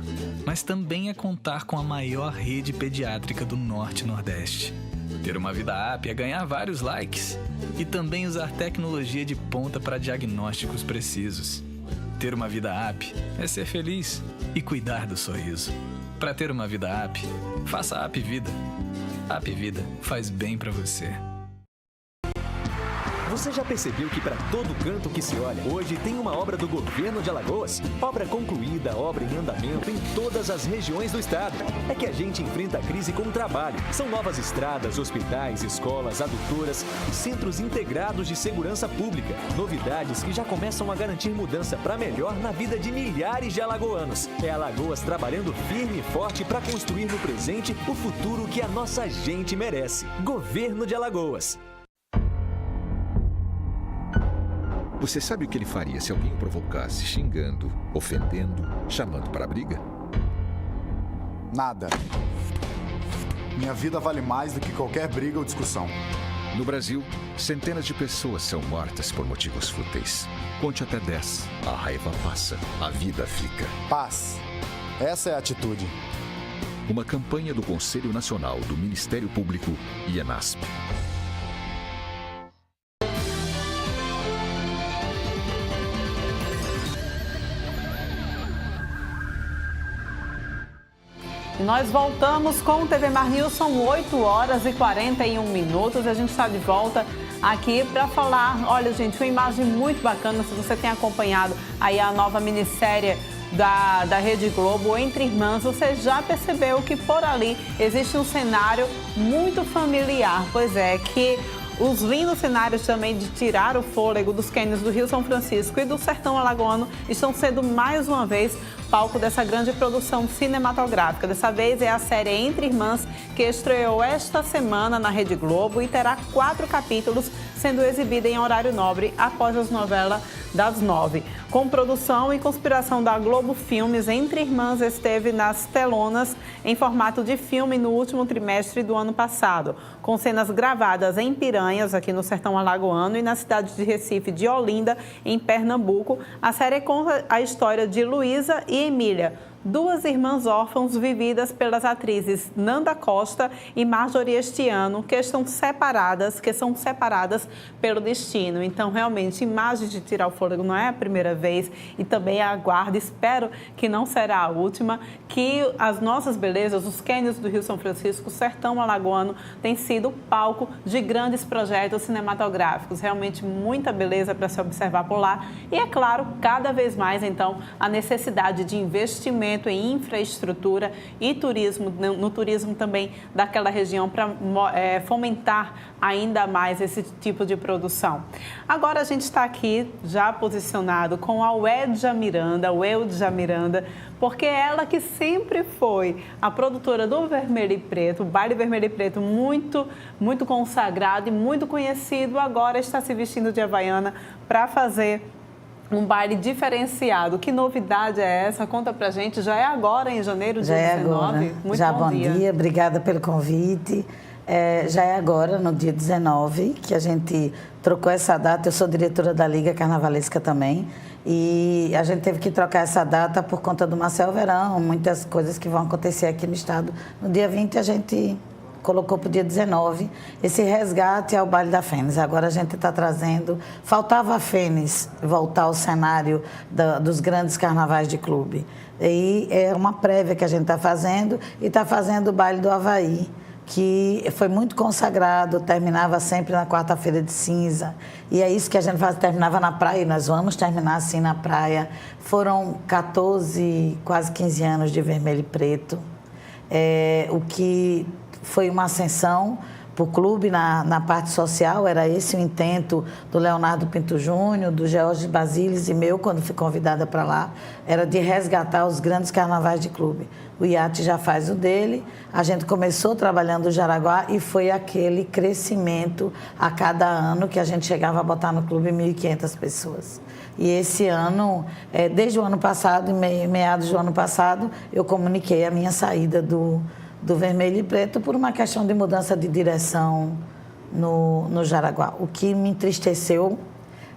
mas também é contar com a maior rede pediátrica do Norte e Nordeste. Ter uma vida app é ganhar vários likes e também usar tecnologia de ponta para diagnósticos precisos. Ter uma vida app é ser feliz e cuidar do sorriso. Para ter uma vida app, faça a App Vida. A App Vida faz bem para você. Você já percebeu que para todo canto que se olha, hoje tem uma obra do governo de Alagoas? Obra concluída, obra em andamento em todas as regiões do estado. É que a gente enfrenta a crise com o trabalho. São novas estradas, hospitais, escolas, adutoras e centros integrados de segurança pública. Novidades que já começam a garantir mudança para melhor na vida de milhares de alagoanos. É Alagoas trabalhando firme e forte para construir no presente o futuro que a nossa gente merece. Governo de Alagoas. Você sabe o que ele faria se alguém o provocasse xingando, ofendendo, chamando para a briga? Nada. Minha vida vale mais do que qualquer briga ou discussão. No Brasil, centenas de pessoas são mortas por motivos fúteis. Conte até 10. A raiva passa, a vida fica. Paz. Essa é a atitude. Uma campanha do Conselho Nacional do Ministério Público e ENASP. Nós voltamos com o TV Mar News, são 8 horas e 41 minutos. A gente está de volta aqui para falar, olha gente, uma imagem muito bacana, se você tem acompanhado aí a nova minissérie da Rede Globo, Entre Irmãs, você já percebeu que por ali existe um cenário muito familiar, pois é, que os lindos cenários também de tirar o fôlego dos cânions do Rio São Francisco e do Sertão Alagoano estão sendo mais uma vez palco dessa grande produção cinematográfica. Dessa vez é a série Entre Irmãs, que estreou esta semana na Rede Globo e terá 4 capítulos, sendo exibida em horário nobre após as novelas das 9. Com produção e conspiração da Globo Filmes, Entre Irmãs esteve nas telonas em formato de filme no último trimestre do ano passado, com cenas gravadas em Piranhas, aqui no Sertão Alagoano, e na cidade de Recife de Olinda, em Pernambuco. A série conta a história de Luísa e Emília, 2 irmãs órfãs vividas pelas atrizes Nanda Costa e Marjorie este ano, que são separadas pelo destino. Então, realmente, imagem de tirar o fôlego não é a primeira vez e também aguardo, espero que não será a última, que as nossas belezas, os cânions do Rio São Francisco, o Sertão Alagoano, tem sido palco de grandes projetos cinematográficos. Realmente, muita beleza para se observar por lá. E, é claro, cada vez mais, então, a necessidade de investimento em infraestrutura e turismo, no turismo também daquela região, para fomentar ainda mais esse tipo de produção. Agora a gente está aqui já posicionado com a Uedja Miranda, porque ela que sempre foi a produtora do Vermelho e Preto, o baile Vermelho e Preto muito consagrado e muito conhecido, agora está se vestindo de havaiana para fazer um baile diferenciado. Que novidade é essa? Conta pra gente. Já é agora, em janeiro de 19? Agora. Muito já bom dia. Obrigada pelo convite. Já é agora, no dia 19, que a gente trocou essa data. Eu sou diretora da Liga Carnavalesca também. E a gente teve que trocar essa data por conta do Marcel Verão, muitas coisas que vão acontecer aqui no estado. No dia 20, a gente colocou para o dia 19 esse resgate ao Baile da Fênix. Agora a gente está trazendo... Faltava a Fênix voltar ao cenário dos grandes carnavais de clube. E é uma prévia que a gente está fazendo, e está fazendo o Baile do Havaí, que foi muito consagrado, terminava sempre na quarta-feira de cinza. E é isso que a gente faz, terminava na praia, e nós vamos terminar assim na praia. Foram 14, quase 15 anos de Vermelho e Preto, o que foi uma ascensão para o clube na parte social. Era esse o intento do Leonardo Pinto Júnior, do George Basilis e meu, quando fui convidada para lá, era de resgatar os grandes carnavais de clube. O IAT já faz o dele, a gente começou trabalhando o Jaraguá e foi aquele crescimento a cada ano que a gente chegava a botar no clube 1.500 pessoas. E esse ano, desde o ano passado, meados do ano passado, eu comuniquei a minha saída do Vermelho e Preto por uma questão de mudança de direção no Jaraguá. O que me entristeceu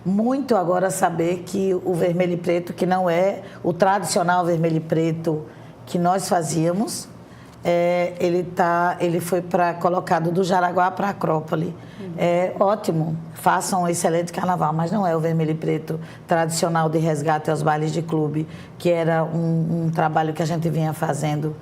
muito agora saber que o Vermelho e Preto, que não é o tradicional Vermelho e Preto que nós fazíamos, ele foi colocado do Jaraguá para a Acrópole. É ótimo, façam um excelente carnaval, mas não é o Vermelho e Preto tradicional de resgate aos bailes de clube, que era um trabalho que a gente vinha fazendo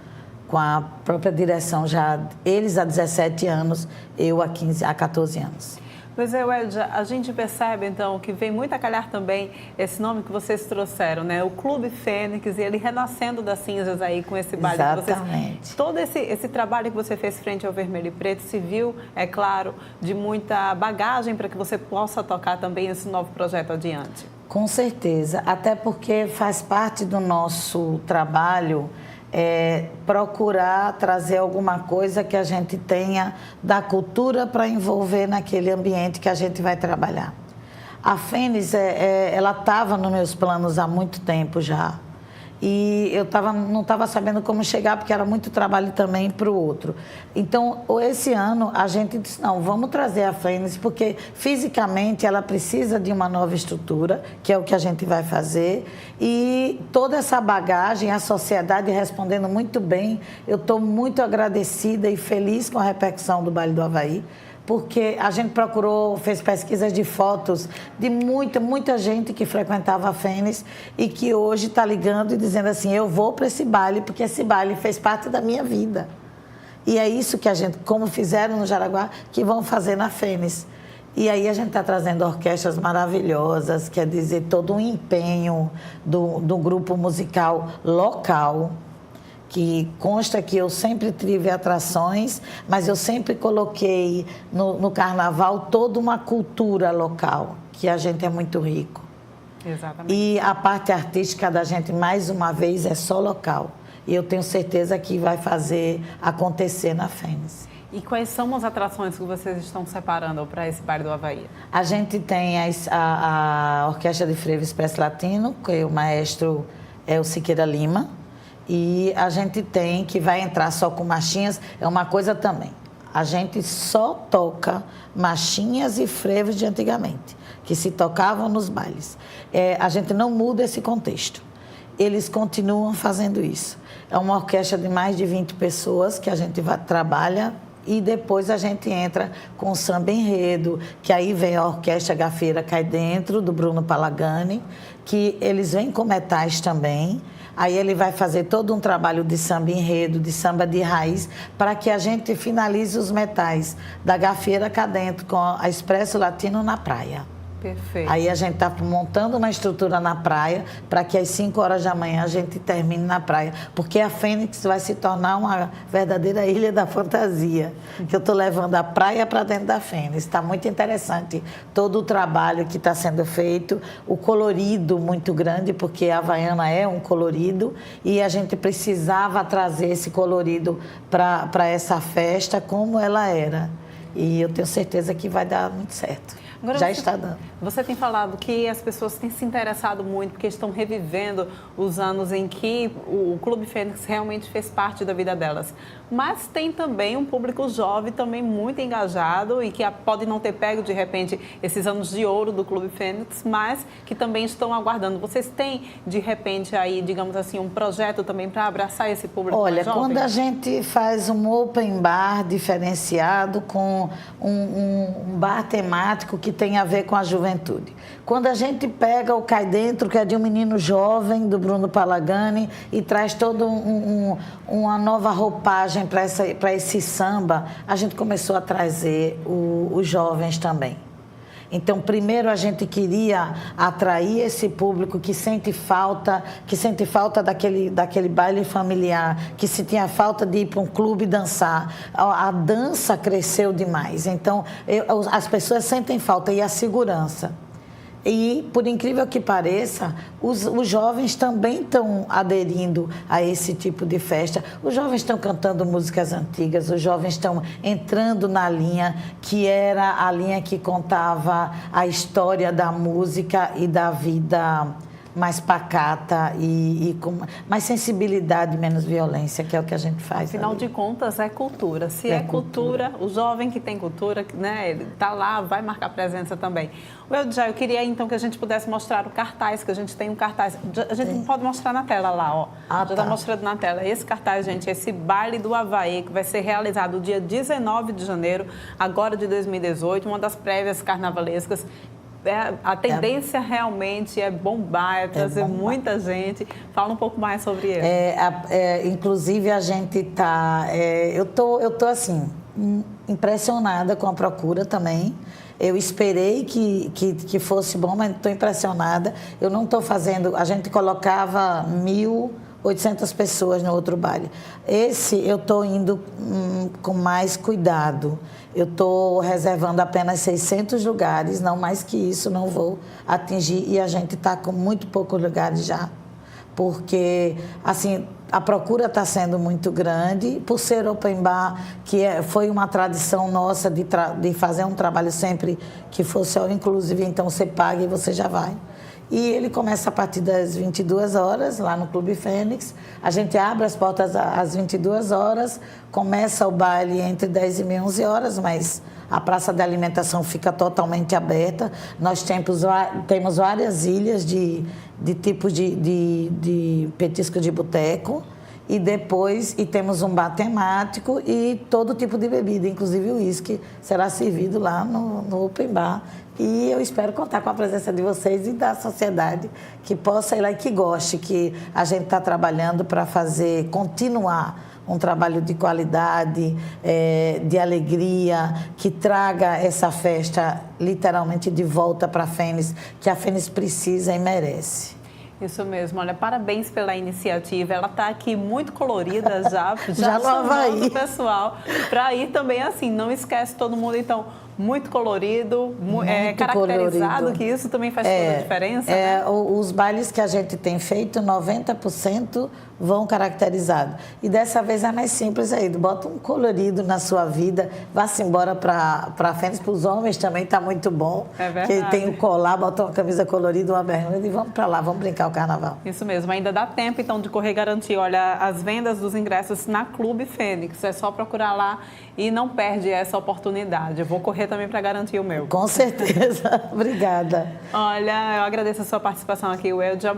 com a própria direção, já eles há 17 anos, eu há 14 anos. Pois é, Uedja, a gente percebe, então, que vem muito a calhar também esse nome que vocês trouxeram, né? O Clube Fênix, e ele renascendo das cinzas aí com esse baile. Exatamente. Todo esse trabalho que você fez frente ao Vermelho e Preto se viu, é claro, de muita bagagem para que você possa tocar também esse novo projeto adiante. Com certeza, até porque faz parte do nosso trabalho procurar trazer alguma coisa que a gente tenha da cultura para envolver naquele ambiente que a gente vai trabalhar. A Fênix, ela estava nos meus planos há muito tempo já. E eu não estava sabendo como chegar, porque era muito trabalho também para o outro. Então, esse ano, a gente disse, não, vamos trazer a Fênix, porque fisicamente ela precisa de uma nova estrutura, que é o que a gente vai fazer. E toda essa bagagem, a sociedade respondendo muito bem. Eu estou muito agradecida e feliz com a repercussão do Baile do Avaí, porque a gente fez pesquisas de fotos de muita gente que frequentava a Fênix e que hoje está ligando e dizendo assim, eu vou para esse baile, porque esse baile fez parte da minha vida. E é isso que a gente, como fizeram no Jaraguá, que vão fazer na Fênix. E aí a gente está trazendo orquestras maravilhosas, quer dizer, todo um empenho do grupo musical local, que consta que eu sempre tive atrações, mas eu sempre coloquei no carnaval toda uma cultura local, que a gente é muito rico. Exatamente. E a parte artística da gente, mais uma vez, é só local. E eu tenho certeza que vai fazer acontecer na Fênix. E quais são as atrações que vocês estão separando para esse Baile do Avaí? A gente tem a Orquestra de Frevo Expresso Latino, que o maestro é o Siqueira Lima. E a gente tem, que vai entrar só com marchinhas, é uma coisa também. A gente só toca marchinhas e frevos de antigamente, que se tocavam nos bailes. A gente não muda esse contexto. Eles continuam fazendo isso. É uma orquestra de mais de 20 pessoas que a gente trabalha e depois a gente entra com o samba enredo, que aí vem a Orquestra Gafieira Cai Dentro, do Bruno Palagani, que eles vêm com metais também. Aí ele vai fazer todo um trabalho de samba enredo, de samba de raiz, para que a gente finalize os metais da Gafieira Cá Dentro com a Expresso Latino na praia. Perfeito. Aí a gente está montando uma estrutura na praia para que às 5 horas da manhã a gente termine na praia. Porque a Fênix vai se tornar uma verdadeira ilha da fantasia. Que eu estou levando a praia para dentro da Fênix. Está muito interessante todo o trabalho que está sendo feito. O colorido muito grande, porque a Havaiana é um colorido. E a gente precisava trazer esse colorido para essa festa como ela era. E eu tenho certeza que vai dar muito certo. Agora já está dando. Você tem falado que as pessoas têm se interessado muito porque estão revivendo os anos em que o Clube Fênix realmente fez parte da vida delas. Mas tem também um público jovem também muito engajado e que pode não ter pego, de repente, esses anos de ouro do Clube Fênix, mas que também estão aguardando. Vocês têm, de repente, aí, digamos assim, um projeto também para abraçar esse público mais jovem? Olha, quando a gente faz um open bar diferenciado com um bar temático que tem a ver com a juventude. Quando a gente pega o Cai Dentro, que é de um menino jovem, do Bruno Palagani, e traz toda uma nova roupagem para esse samba, a gente começou a trazer os jovens também. Então, primeiro a gente queria atrair esse público que sente falta daquele baile familiar, que se tinha falta de ir para um clube dançar. A dança cresceu demais, então as pessoas sentem falta e a segurança. E, por incrível que pareça, os jovens também estão aderindo a esse tipo de festa. Os jovens estão cantando músicas antigas, os jovens estão entrando na linha que era a linha que contava a história da música e da vida mais pacata e com mais sensibilidade, menos violência, que é o que a gente faz. Afinal de contas, é cultura. Se é cultura, o jovem que tem cultura, né, ele está lá, vai marcar presença também. Eu queria então que a gente pudesse mostrar o cartaz, que a gente tem um cartaz. A gente não pode mostrar na tela lá, ó. Já está mostrando na tela. Esse cartaz, gente, esse Baile do Avaí, que vai ser realizado dia 19 de janeiro, agora de 2018, uma das prévias carnavalescas. A tendência realmente é bombar, é trazer muita gente. Fala um pouco mais sobre ele. Inclusive, a gente está... eu tô assim, impressionada com a procura também. Eu esperei que fosse bom, mas estou impressionada. Eu não estou fazendo... A gente colocava 1.800 pessoas no outro baile. Esse eu estou indo com mais cuidado. Eu estou reservando apenas 600 lugares, não mais que isso, não vou atingir. E a gente está com muito poucos lugares já, porque, assim, A procura está sendo muito grande, por ser open bar, que foi uma tradição nossa de fazer um trabalho sempre que fosse all inclusive, então você paga e você já vai. E ele começa a partir das 22 horas, lá no Clube Fênix. A gente abre as portas às 22 horas, começa o baile entre 10 e meia, 11 horas, mas a praça de alimentação fica totalmente aberta. Nós temos várias ilhas de tipos de petisco de boteco. E temos um bar temático e todo tipo de bebida, inclusive o uísque, será servido lá no Open Bar. E eu espero contar com a presença de vocês e da sociedade que possa ir lá e que goste, que a gente está trabalhando para continuar um trabalho de qualidade, de alegria, que traga essa festa literalmente de volta para a Fênix, que a Fênix precisa e merece. Isso mesmo, olha, parabéns pela iniciativa, ela está aqui muito colorida já chamando o pessoal para ir também assim, não esquece todo mundo, então, muito colorido, muito caracterizado, colorido. Que isso também faz toda a diferença. Né? Os bailes que a gente tem feito, 90% vão caracterizados. E dessa vez é mais simples aí, bota um colorido na sua vida, vá-se embora para a Fênix, para os homens também está muito bom. É verdade. Que tem o colar, bota uma camisa colorida, uma bermuda e vamos para lá, vamos brincar o carnaval. Isso mesmo, ainda dá tempo então de correr e garantir, olha, as vendas dos ingressos na Clube Fênix, é só procurar lá e não perde essa oportunidade. Eu vou correr também para garantir o meu. Com certeza, obrigada. Olha, eu agradeço a sua participação aqui, Weldia.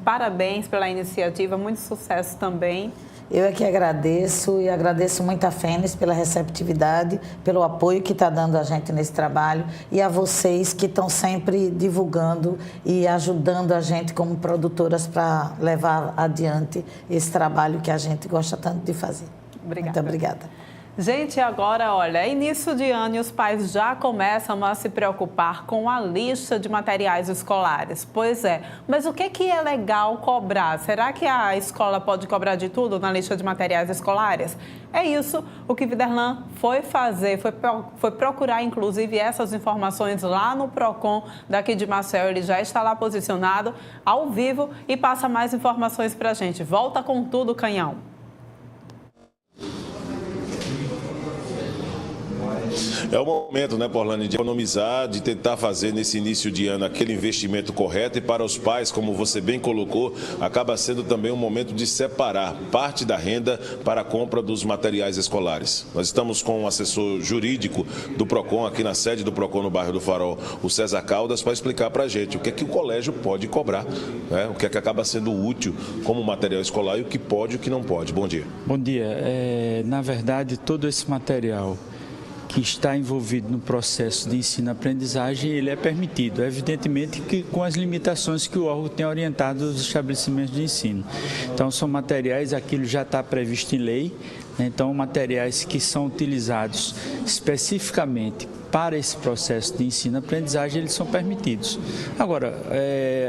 Parabéns pela iniciativa, muito sucesso também. Eu é que agradeço e agradeço muito a Fênix pela receptividade, pelo apoio que está dando a gente nesse trabalho e a vocês que estão sempre divulgando e ajudando a gente como produtoras para levar adiante esse trabalho que a gente gosta tanto de fazer. Obrigada. Muito obrigada. Gente, agora, olha, é início de ano e os pais já começam a se preocupar com a lista de materiais escolares. Pois é, mas o que é legal cobrar? Será que a escola pode cobrar de tudo na lista de materiais escolares? É isso o que Viderlan foi fazer, foi procurar, inclusive, essas informações lá no Procon daqui de Maceió. Ele já está lá posicionado, ao vivo, e passa mais informações para a gente. Volta com tudo, Canhão. É o momento, né, Porlane, de economizar, de tentar fazer nesse início de ano aquele investimento correto, e para os pais, como você bem colocou, acaba sendo também um momento de separar parte da renda para a compra dos materiais escolares. Nós estamos com o assessor jurídico do Procon, aqui na sede do Procon no bairro do Farol, o César Caldas, para explicar para a gente o que é que o colégio pode cobrar, né? O que é que acaba sendo útil como material escolar e o que pode e o que não pode. Bom dia. Bom dia. Na verdade, todo esse material que está envolvido no processo de ensino-aprendizagem, ele é permitido, evidentemente que com as limitações que o órgão tem orientado os estabelecimentos de ensino. Então, são materiais, aquilo já está previsto em lei, né? Então, materiais que são utilizados especificamente para esse processo de ensino-aprendizagem, eles são permitidos. Agora,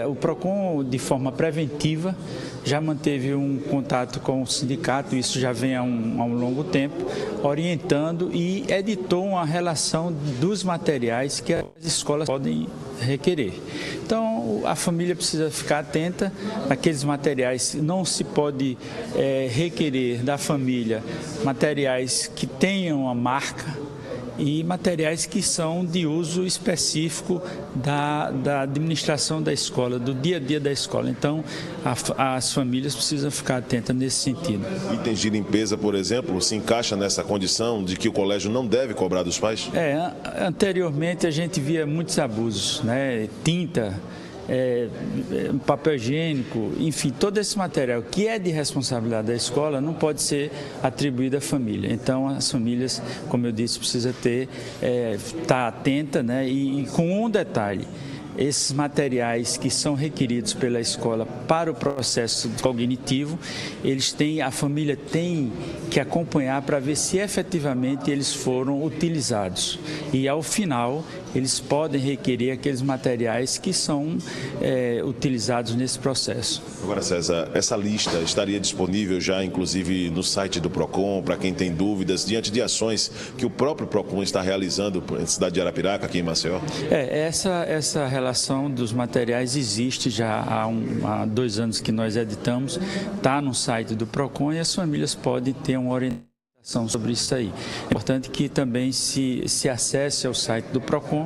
o Procon, de forma preventiva, já manteve um contato com o sindicato, isso já vem há um longo tempo, orientando e editou uma relação dos materiais que as escolas podem requerer. Então, a família precisa ficar atenta àqueles materiais, não se pode requerer da família materiais que tenham a marca e materiais que são de uso específico da administração da escola, do dia a dia da escola. Então, as famílias precisam ficar atentas nesse sentido. Itens de limpeza, por exemplo, se encaixa nessa condição de que o colégio não deve cobrar dos pais? Anteriormente a gente via muitos abusos, né? Tinta, papel higiênigo, enfim, todo esse material que é de responsabilidade da escola não pode ser atribuído à família. Então, as famílias, como eu disse, precisam estar atenta, né? E com um detalhe: esses materiais que são requeridos pela escola para o processo cognitivo, a família tem que acompanhar para ver se efetivamente eles foram utilizados. E ao final, eles podem requerer aqueles materiais que são utilizados nesse processo. Agora, César, essa lista estaria disponível já, inclusive, no site do Procon, para quem tem dúvidas, diante de ações que o próprio Procon está realizando na cidade de Arapiraca, aqui em Maceió? Essa relação relação dos materiais existe já há 2 anos que nós editamos, está no site do PROCON e as famílias podem ter uma orientação sobre isso aí. É importante que também se acesse ao site do PROCON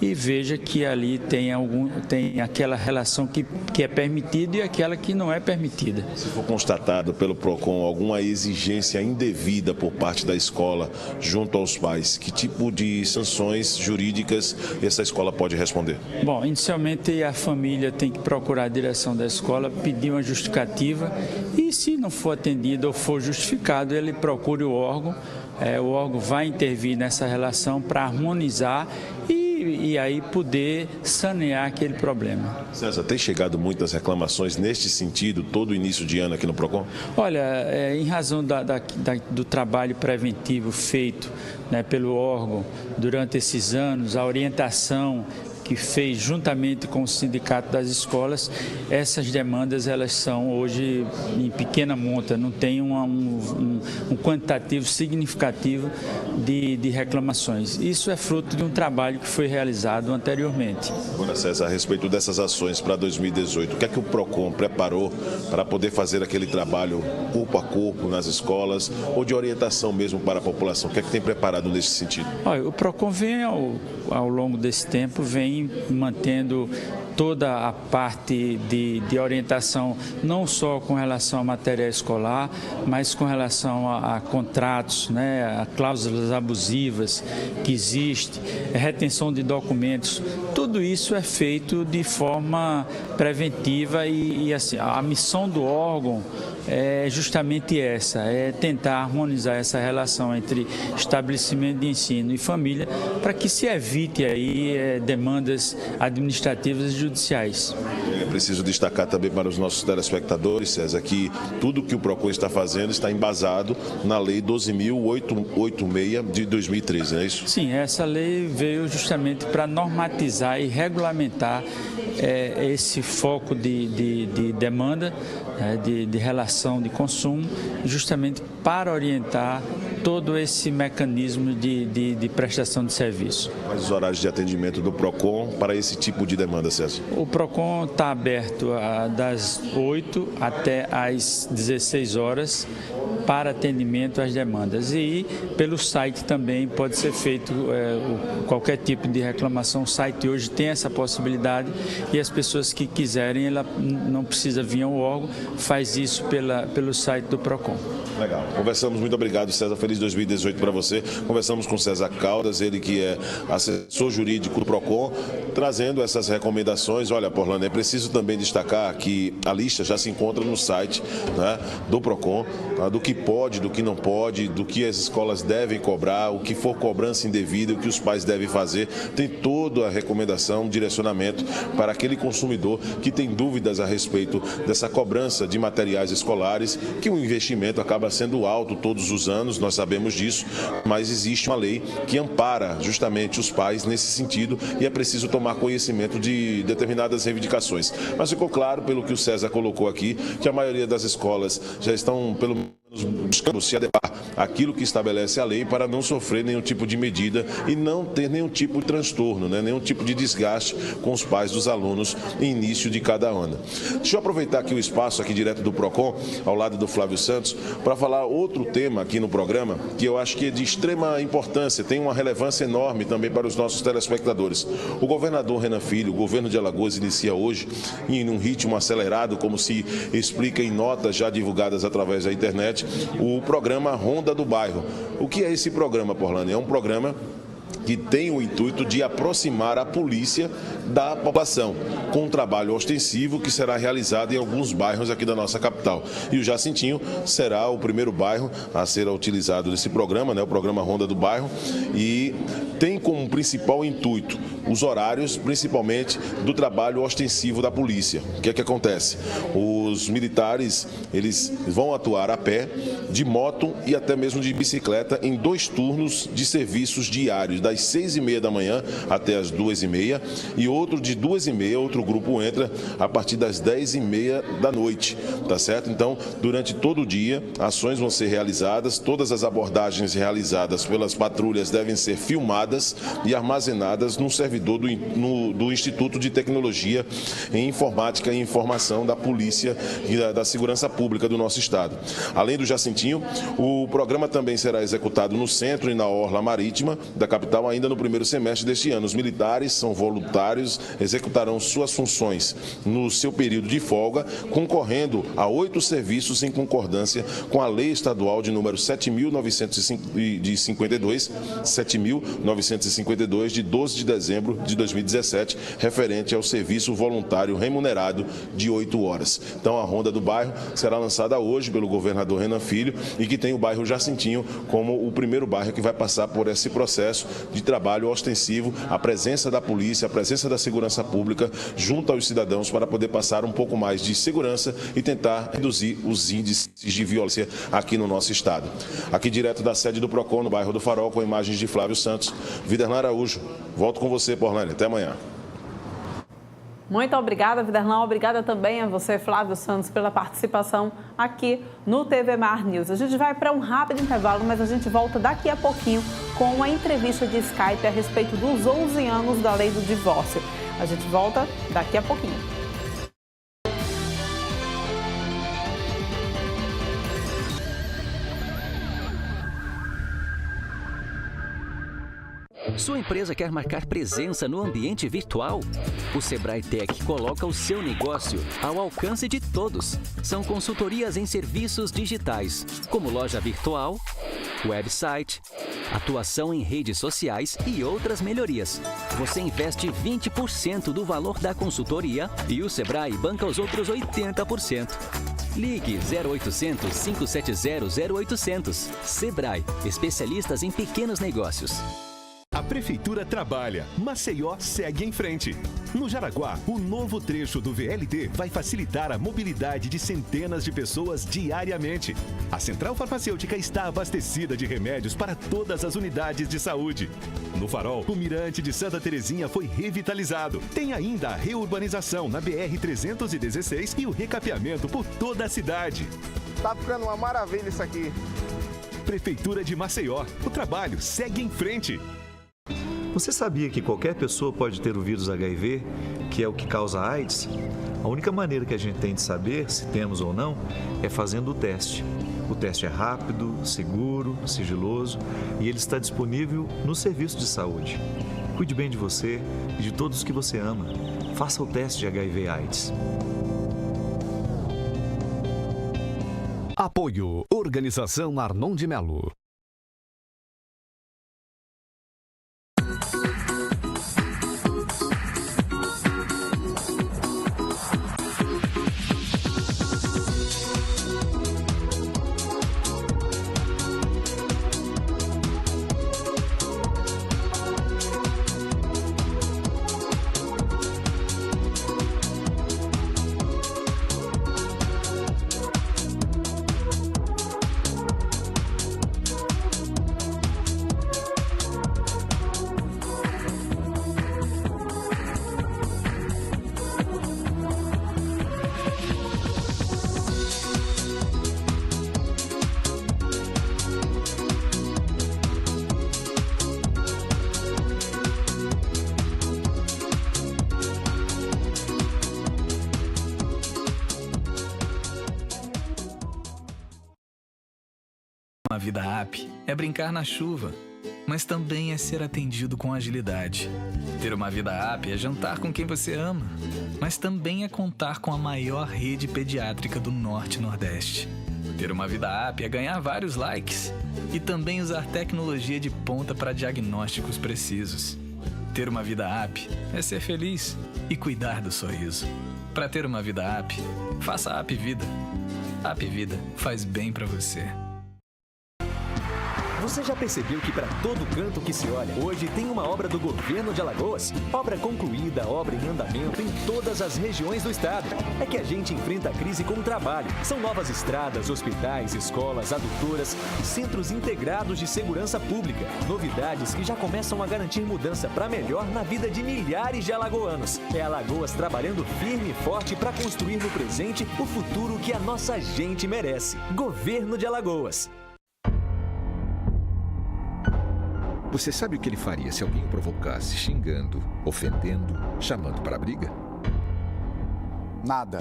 e veja que ali tem aquela relação que é permitida e aquela que não é permitida. Se for constatado pelo PROCON alguma exigência indevida por parte da escola junto aos pais, que tipo de sanções jurídicas essa escola pode responder? Bom, inicialmente a família tem que procurar a direção da escola, pedir uma justificativa e se não for atendido ou for justificado, ele procure o órgão vai intervir nessa relação para harmonizar e aí poder sanear aquele problema. César, tem chegado muitas reclamações neste sentido, todo o início de ano aqui no PROCON? Olha, em razão do trabalho preventivo feito, né, pelo órgão durante esses anos, a orientação que fez juntamente com o Sindicato das Escolas, essas demandas elas são hoje em pequena monta, não tem um quantitativo significativo de reclamações. Isso é fruto de um trabalho que foi realizado anteriormente. Agora, César, a respeito dessas ações para 2018, o que é que o PROCON preparou para poder fazer aquele trabalho corpo a corpo nas escolas ou de orientação mesmo para a população? O que é que tem preparado nesse sentido? Olha, o PROCON vem ao longo desse tempo, vem mantendo toda a parte de orientação, não só com relação à matéria escolar, mas com relação a contratos, né, a cláusulas abusivas que existem, retenção de documentos. Tudo isso é feito de forma preventiva e assim, a missão do órgão é justamente essa, é tentar harmonizar essa relação entre estabelecimento de ensino e família para que se evite aí demandas administrativas e judiciais. É preciso destacar também para os nossos telespectadores, César, que tudo que o PROCON está fazendo está embasado na Lei 12.886 de 2013, não é isso? Sim, essa lei veio justamente para normatizar e regulamentar esse foco de demanda, de relação de consumo, justamente para orientar todo esse mecanismo de prestação de serviço. Quais os horários de atendimento do PROCON para esse tipo de demanda, César? O PROCON está aberto das 8 até às 16 horas para atendimento às demandas e pelo site também pode ser feito qualquer tipo de reclamação. O site hoje tem essa possibilidade e as pessoas que quiserem, ela não precisa vir ao órgão, faz isso pelo site do PROCON. Legal. Conversamos, muito obrigado, César. Feliz 2018 para você. Conversamos com César Caldas, ele que é assessor jurídico do PROCON, trazendo essas recomendações. Olha, Porlando, é preciso também destacar que a lista já se encontra no site, né, do PROCON, tá, do que pode, do que não pode, do que as escolas devem cobrar, o que for cobrança indevida, o que os pais devem fazer. Tem toda a recomendação, direcionamento para aquele consumidor que tem dúvidas a respeito dessa cobrança de materiais escolares, que o investimento acaba sendo alto todos os anos, nós sabemos disso, mas existe uma lei que ampara justamente os pais nesse sentido e é preciso tomar conhecimento de determinadas reivindicações. Mas ficou claro, pelo que o César colocou aqui, que a maioria das escolas já estão, pelo menos, buscando se adequar àquilo que estabelece a lei para não sofrer nenhum tipo de medida e não ter nenhum tipo de transtorno, né? Nenhum tipo de desgaste com os pais dos alunos em início de cada ano. Deixa eu aproveitar aqui o espaço aqui direto do PROCON, ao lado do Flávio Santos, para falar outro tema aqui no programa que eu acho que é de extrema importância, tem uma relevância enorme também para os nossos telespectadores. O governador Renan Filho, o governo de Alagoas, inicia hoje em um ritmo acelerado, como se explica em notas já divulgadas através da internet, o programa Ronda do Bairro. O que é esse programa, Porlando? É um programa que tem o intuito de aproximar a polícia da população, com um trabalho ostensivo que será realizado em alguns bairros aqui da nossa capital. E o Jacintinho será o primeiro bairro a ser utilizado nesse programa, né, o programa Ronda do Bairro, e tem como principal intuito os horários, principalmente, do trabalho ostensivo da polícia. O que é que acontece? Os militares, eles vão atuar a pé, de moto e até mesmo de bicicleta em 2 turnos de serviços diários, das das 6h30 da manhã até as 2h30 e outro de 2h30, outro grupo entra a partir das 10h30 da noite, tá certo? Então, durante todo o dia, ações vão ser realizadas, todas as abordagens realizadas pelas patrulhas devem ser filmadas e armazenadas num servidor do Instituto de Tecnologia em Informática e Informação da Polícia e da Segurança Pública do nosso estado. Além do Jacintinho, o programa também será executado no centro e na orla marítima da capital ainda no primeiro semestre deste ano. Os militares são voluntários, executarão suas funções no seu período de folga, concorrendo a 8 serviços em concordância com a Lei Estadual de número 7.952, de 12 de dezembro de 2017, referente ao serviço voluntário remunerado de 8 horas. Então, a Ronda do Bairro será lançada hoje pelo governador Renan Filho e que tem o bairro Jacintinho como o primeiro bairro que vai passar por esse processo de trabalho ostensivo, a presença da polícia, a presença da segurança pública junto aos cidadãos para poder passar um pouco mais de segurança e tentar reduzir os índices de violência aqui no nosso estado. Aqui direto da sede do PROCON, no bairro do Farol, com imagens de Flávio Santos, Viderlan Araújo. Volto com você, Porlane. Até amanhã. Muito obrigada, Viderlan. Obrigada também a você, Flávio Santos, pela participação aqui no TV Mar News. A gente vai para um rápido intervalo, mas a gente volta daqui a pouquinho com uma entrevista de Skype a respeito dos 11 anos da lei do divórcio. A gente volta daqui a pouquinho. Sua empresa quer marcar presença no ambiente virtual? O Sebrae Tech coloca o seu negócio ao alcance de todos. São consultorias em serviços digitais, como loja virtual, website, atuação em redes sociais e outras melhorias. Você investe 20% do valor da consultoria e o Sebrae banca os outros 80%. Ligue 0800 570 0800. Sebrae, especialistas em pequenos negócios. A Prefeitura trabalha, Maceió segue em frente. No Jaraguá, o novo trecho do VLT vai facilitar a mobilidade de centenas de pessoas diariamente. A Central Farmacêutica está abastecida de remédios para todas as unidades de saúde. No Farol, o Mirante de Santa Terezinha foi revitalizado. Tem ainda a reurbanização na BR-316 e o recapeamento por toda a cidade. Tá ficando uma maravilha isso aqui. Prefeitura de Maceió, o trabalho segue em frente. Você sabia que qualquer pessoa pode ter o vírus HIV, que é o que causa AIDS? A única maneira que a gente tem de saber se temos ou não é fazendo o teste. O teste é rápido, seguro, sigiloso e ele está disponível no serviço de saúde. Cuide bem de você e de todos que você ama. Faça o teste de HIV/AIDS. Apoio Organização Arnon de Melo. Uma vida app é brincar na chuva, mas também é ser atendido com agilidade. Ter uma vida app é jantar com quem você ama, mas também é contar com a maior rede pediátrica do Norte e Nordeste. Ter uma vida app é ganhar vários likes e também usar tecnologia de ponta para diagnósticos precisos. Ter uma vida app é ser feliz e cuidar do sorriso. Para ter uma vida app, faça a App Vida. A App Vida faz bem para você. Você já percebeu que para todo canto que se olha, hoje tem uma obra do governo de Alagoas? Obra concluída, obra em andamento em todas as regiões do estado. É que a gente enfrenta a crise com o trabalho. São novas estradas, hospitais, escolas, adutoras e centros integrados de segurança pública. Novidades que já começam a garantir mudança para melhor na vida de milhares de alagoanos. É Alagoas trabalhando firme e forte para construir no presente o futuro que a nossa gente merece. Governo de Alagoas. Você sabe o que ele faria se alguém o provocasse xingando, ofendendo, chamando para a briga? Nada.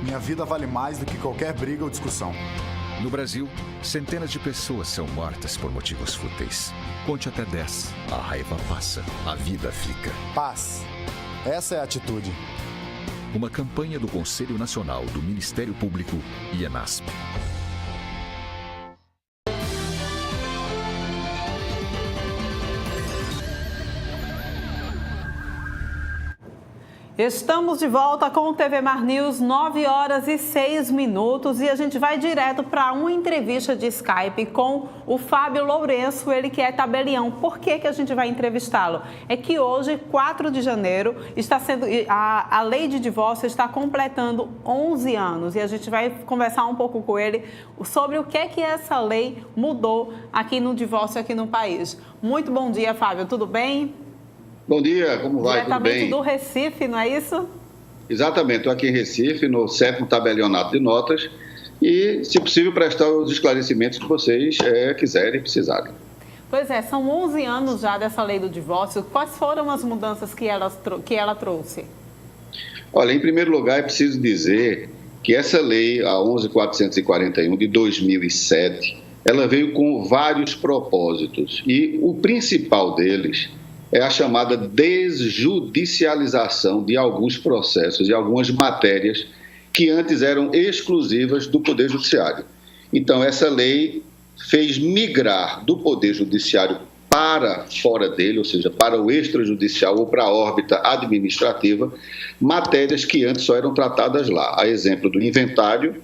Minha vida vale mais do que qualquer briga ou discussão. No Brasil, centenas de pessoas são mortas por motivos fúteis. Conte até 10. A raiva passa, a vida fica. Paz. Essa é a atitude. Uma campanha do Conselho Nacional do Ministério Público e ENASP. Estamos de volta com o TV Mar News, 9 horas e 6 minutos, e a gente vai direto para uma entrevista de Skype com o Fábio Lourenço, ele que é tabelião. Por que a gente vai entrevistá-lo? É que hoje, 4 de janeiro, está sendo a lei de divórcio está completando 11 anos, e a gente vai conversar um pouco com ele sobre o que é que essa lei mudou aqui no divórcio aqui no país. Muito bom dia, Fábio, tudo bem? Bom dia, como vai? Tudo bem? Diretamente do Recife, não é isso? Exatamente, estou aqui em Recife, no 7º Tabelionato de Notas, e, se possível, prestar os esclarecimentos que vocês quiserem e precisarem. Pois é, são 11 anos já dessa lei do divórcio. Quais foram as mudanças que ela trouxe? Olha, em primeiro lugar, é preciso dizer que essa lei, a 11.441 de 2007, ela veio com vários propósitos, e o principal deles é a chamada desjudicialização de alguns processos e algumas matérias que antes eram exclusivas do Poder Judiciário. Então, essa lei fez migrar do Poder Judiciário para fora dele, ou seja, para o extrajudicial ou para a órbita administrativa, matérias que antes só eram tratadas lá. A exemplo do inventário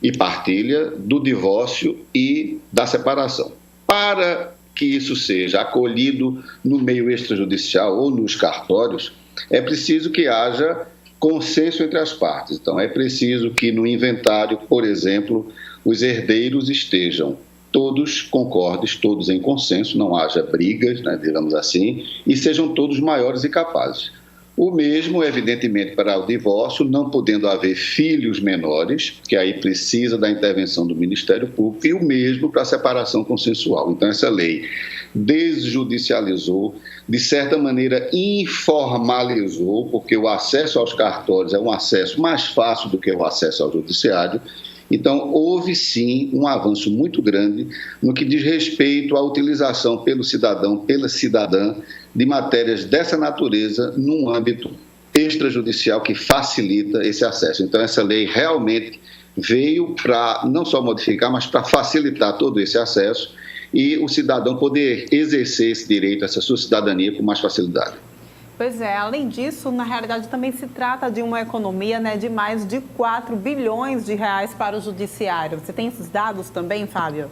e partilha, do divórcio e da separação. Para que isso seja acolhido no meio extrajudicial ou nos cartórios, é preciso que haja consenso entre as partes. Então, é preciso que no inventário, por exemplo, os herdeiros estejam todos concordes, todos em consenso, não haja brigas, né, digamos assim, e sejam todos maiores e capazes. O mesmo, evidentemente, para o divórcio, não podendo haver filhos menores, que aí precisa da intervenção do Ministério Público, e o mesmo para a separação consensual. Então, essa lei desjudicializou, de certa maneira informalizou, porque o acesso aos cartórios é um acesso mais fácil do que o acesso ao judiciário. Então, houve sim um avanço muito grande no que diz respeito à utilização pelo cidadão, pela cidadã, de matérias dessa natureza num âmbito extrajudicial que facilita esse acesso. Então, essa lei realmente veio para não só modificar, mas para facilitar todo esse acesso e o cidadão poder exercer esse direito, essa sua cidadania com mais facilidade. Pois é, além disso, na realidade também se trata de uma economia, né, de mais de 4 bilhões de reais para o judiciário. Você tem esses dados também, Fábio?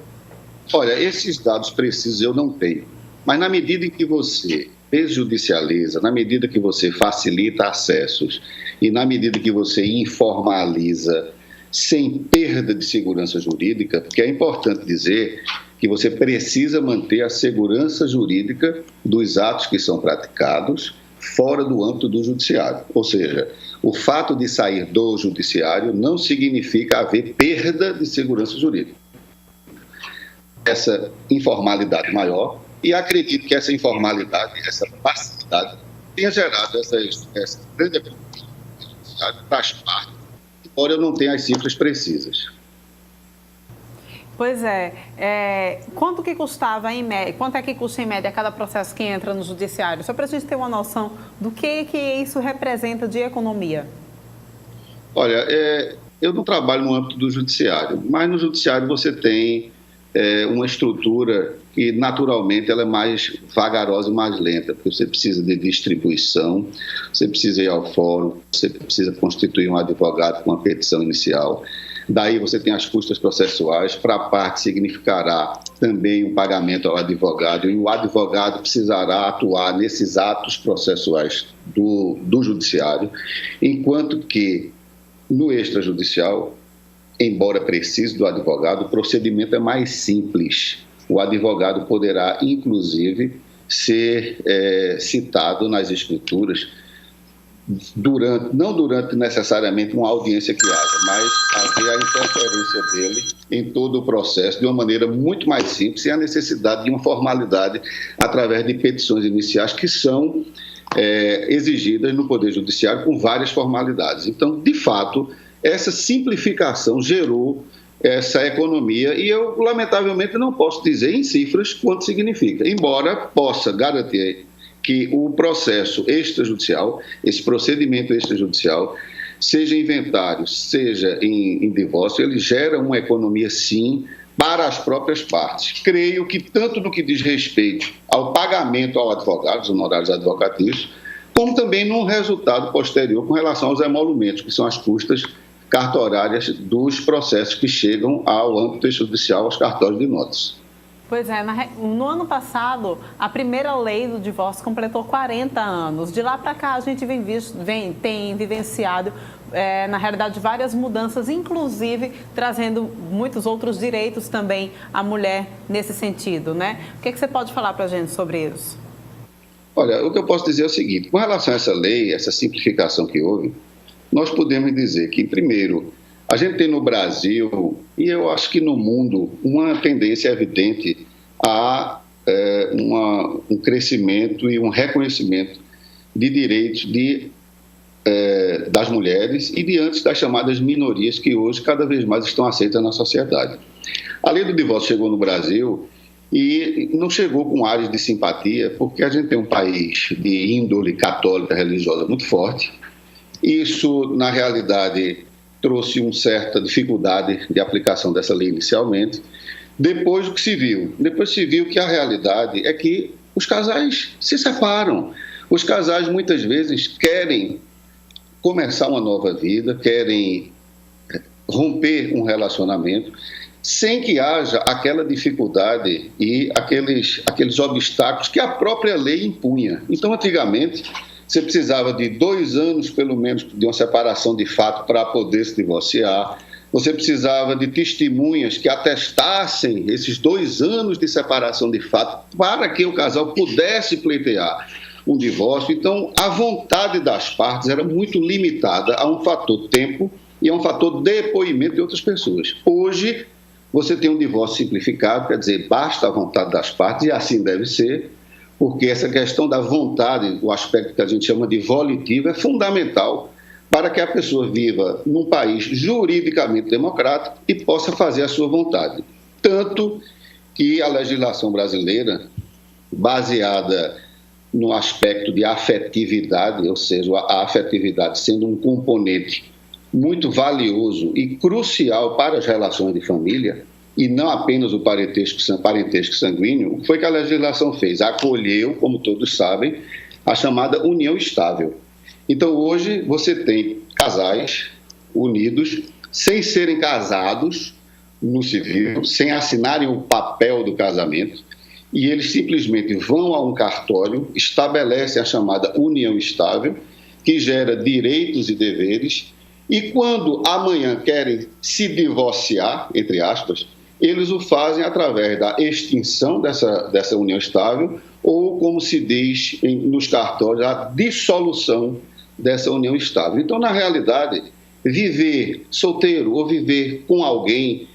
Olha, esses dados precisos eu não tenho, mas na medida em que você desjudicializa, na medida que você facilita acessos e na medida que você informaliza sem perda de segurança jurídica, porque é importante dizer que você precisa manter a segurança jurídica dos atos que são praticados fora do âmbito do judiciário. Ou seja, o fato de sair do judiciário não significa haver perda de segurança jurídica. Essa informalidade maior, e acredito que essa informalidade, essa facilidade, tenha gerado essa grande economia do judiciário, faz parte, embora eu não tenha as cifras precisas. Pois é. Quanto que custava em média? Quanto é que custa em média cada processo que entra no judiciário? Só para a gente ter uma noção do que isso representa de economia. Olha, eu não trabalho no âmbito do judiciário, mas no judiciário você tem uma estrutura que naturalmente ela é mais vagarosa e mais lenta, porque você precisa de distribuição, você precisa ir ao fórum, você precisa constituir um advogado com uma petição inicial. Daí você tem as custas processuais, para a parte significará também um pagamento ao advogado, e o advogado precisará atuar nesses atos processuais do judiciário, enquanto que no extrajudicial, embora precise do advogado, o procedimento é mais simples. O advogado poderá, inclusive, ser citado nas escrituras não durante necessariamente uma audiência que haja, mas haver a interferência dele em todo o processo de uma maneira muito mais simples, sem a necessidade de uma formalidade através de petições iniciais que são exigidas no Poder Judiciário com várias formalidades. Então, de fato, essa simplificação gerou essa economia e eu, lamentavelmente, não posso dizer em cifras quanto significa, embora possa garantir que o processo extrajudicial, esse procedimento extrajudicial, seja inventário, seja em divórcio, ele gera uma economia, sim, para as próprias partes. Creio que tanto no que diz respeito ao pagamento ao advogado, os honorários advocatícios, como também num resultado posterior com relação aos emolumentos, que são as custas cartorárias dos processos que chegam ao âmbito extrajudicial, aos cartórios de notas. Pois é, no ano passado, a primeira lei do divórcio completou 40 anos. De lá para cá, a gente tem vivenciado, na realidade, várias mudanças, inclusive trazendo muitos outros direitos também à mulher nesse sentido, né? O que você pode falar para a gente sobre isso? Olha, o que eu posso dizer é o seguinte, com relação a essa lei, essa simplificação que houve, nós podemos dizer que, primeiro, a gente tem no Brasil, e eu acho que no mundo, uma tendência evidente a um crescimento e um reconhecimento de direitos das mulheres e diante das chamadas minorias que hoje cada vez mais estão aceitas na sociedade. A lei do divórcio chegou no Brasil e não chegou com áreas de simpatia, porque a gente tem um país de índole católica religiosa muito forte. Isso, na realidade, trouxe uma certa dificuldade de aplicação dessa lei inicialmente. Depois, o que se viu? Depois se viu que a realidade é que os casais se separam. Os casais, muitas vezes, querem começar uma nova vida, querem romper um relacionamento, sem que haja aquela dificuldade e aqueles obstáculos que a própria lei impunha. Então, antigamente, você precisava de 2 anos, pelo menos, de uma separação de fato para poder se divorciar. Você precisava de testemunhas que atestassem esses 2 anos de separação de fato para que o casal pudesse pleitear um divórcio. Então, a vontade das partes era muito limitada a um fator tempo e a um fator depoimento de outras pessoas. Hoje, você tem um divórcio simplificado, quer dizer, basta a vontade das partes, e assim deve ser, porque essa questão da vontade, o aspecto que a gente chama de volitivo, é fundamental para que a pessoa viva num país juridicamente democrático e possa fazer a sua vontade. Tanto que a legislação brasileira, baseada no aspecto de afetividade, ou seja, a afetividade sendo um componente muito valioso e crucial para as relações de família, e não apenas o parentesco sanguíneo, o que foi que a legislação fez? Acolheu, como todos sabem, a chamada união estável. Então, hoje, você tem casais unidos, sem serem casados no civil, sem assinarem o papel do casamento, e eles simplesmente vão a um cartório, estabelecem a chamada união estável, que gera direitos e deveres, e quando amanhã querem se divorciar, entre aspas, eles o fazem através da extinção dessa união estável ou, como se diz nos cartórios, a dissolução dessa união estável. Então, na realidade, viver solteiro ou viver com alguém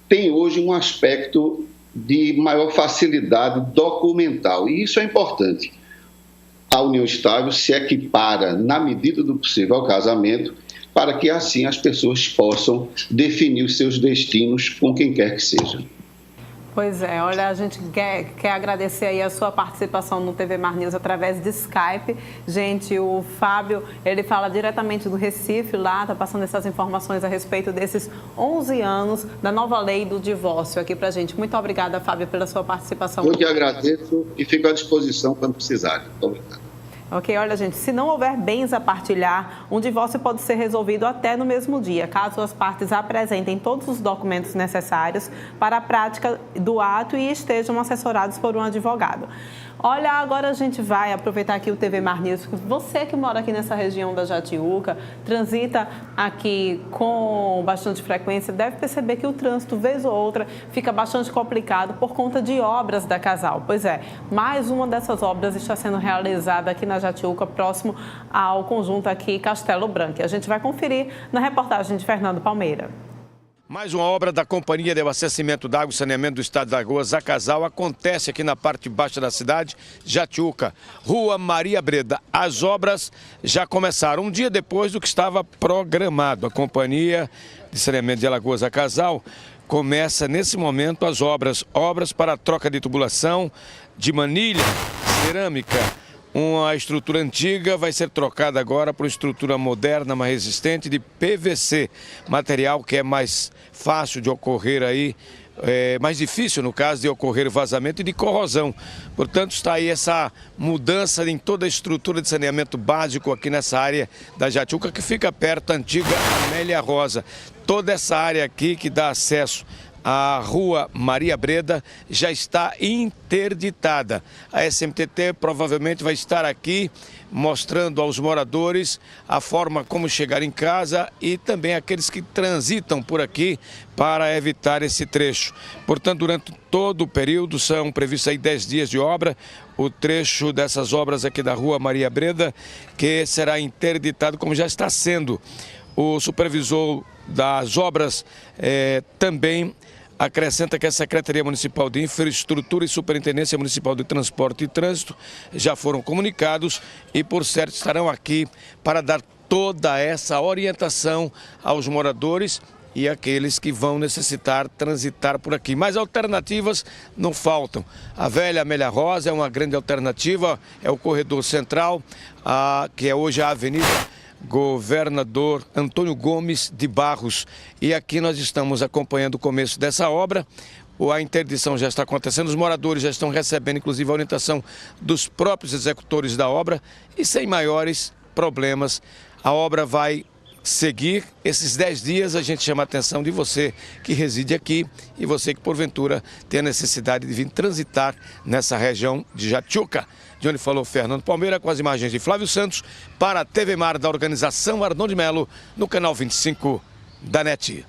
tem hoje um aspecto de maior facilidade documental, e isso é importante. A união estável se equipara, na medida do possível, ao casamento, para que assim as pessoas possam definir os seus destinos com quem quer que seja. Pois é, olha, a gente quer agradecer aí a sua participação no TV Mar News através de Skype. Gente, o Fábio, ele fala diretamente do Recife lá, está passando essas informações a respeito desses 11 anos da nova lei do divórcio aqui pra gente. Muito obrigada, Fábio, pela sua participação. Eu que agradeço e fico à disposição quando precisarem. Muito obrigado. Ok, olha gente, se não houver bens a partilhar, um divórcio pode ser resolvido até no mesmo dia, caso as partes apresentem todos os documentos necessários para a prática do ato e estejam assessorados por um advogado. Olha, agora a gente vai aproveitar aqui o TV Mar News. Você que mora aqui nessa região da Jatiuca, transita aqui com bastante frequência, deve perceber que o trânsito, vez ou outra, fica bastante complicado por conta de obras da Casal. Pois é, mais uma dessas obras está sendo realizada aqui na Jatiuca, próximo ao conjunto aqui Castelo Branco. A gente vai conferir na reportagem de Fernando Palmeira. Mais uma obra da Companhia de Abastecimento d'Água e Saneamento do Estado de Alagoas, a Casal, acontece aqui na parte baixa da cidade, Jatiuca, Rua Maria Breda. As obras já começaram um dia depois do que estava programado. A Companhia de Saneamento de Alagoas, a Casal, começa nesse momento as obras para a troca de tubulação, de manilha, cerâmica. Uma estrutura antiga vai ser trocada agora por uma estrutura moderna, mais resistente, de PVC, material que é mais fácil de ocorrer aí, mais difícil no caso de ocorrer vazamento e de corrosão. Portanto, está aí essa mudança em toda a estrutura de saneamento básico aqui nessa área da Jatiuca, que fica perto da antiga Amélia Rosa. Toda essa área aqui que dá acesso a Rua Maria Breda já está interditada. A SMTT provavelmente vai estar aqui mostrando aos moradores a forma como chegar em casa e também aqueles que transitam por aqui para evitar esse trecho. Portanto, durante todo o período, são previstos aí 10 dias de obra, o trecho dessas obras aqui da Rua Maria Breda, que será interditado como já está sendo. O supervisor das obras também acrescenta que a Secretaria Municipal de Infraestrutura e Superintendência Municipal de Transporte e Trânsito já foram comunicados e, por certo, estarão aqui para dar toda essa orientação aos moradores e aqueles que vão necessitar transitar por aqui. Mas alternativas não faltam. A velha Amélia Rosa é uma grande alternativa, é o corredor central, que é hoje a Avenida Governador Antônio Gomes de Barros. E aqui nós estamos acompanhando o começo dessa obra. A interdição já está acontecendo, os moradores já estão recebendo, inclusive, a orientação dos próprios executores da obra e sem maiores problemas. A obra vai seguir esses 10 dias. A gente chama a atenção de você que reside aqui e você que, porventura, tem a necessidade de vir transitar nessa região de Jatiuca. De onde falou Fernando Palmeira, com as imagens de Flávio Santos, para a TV Mar da organização Arnon de Melo, no canal 25 da NET.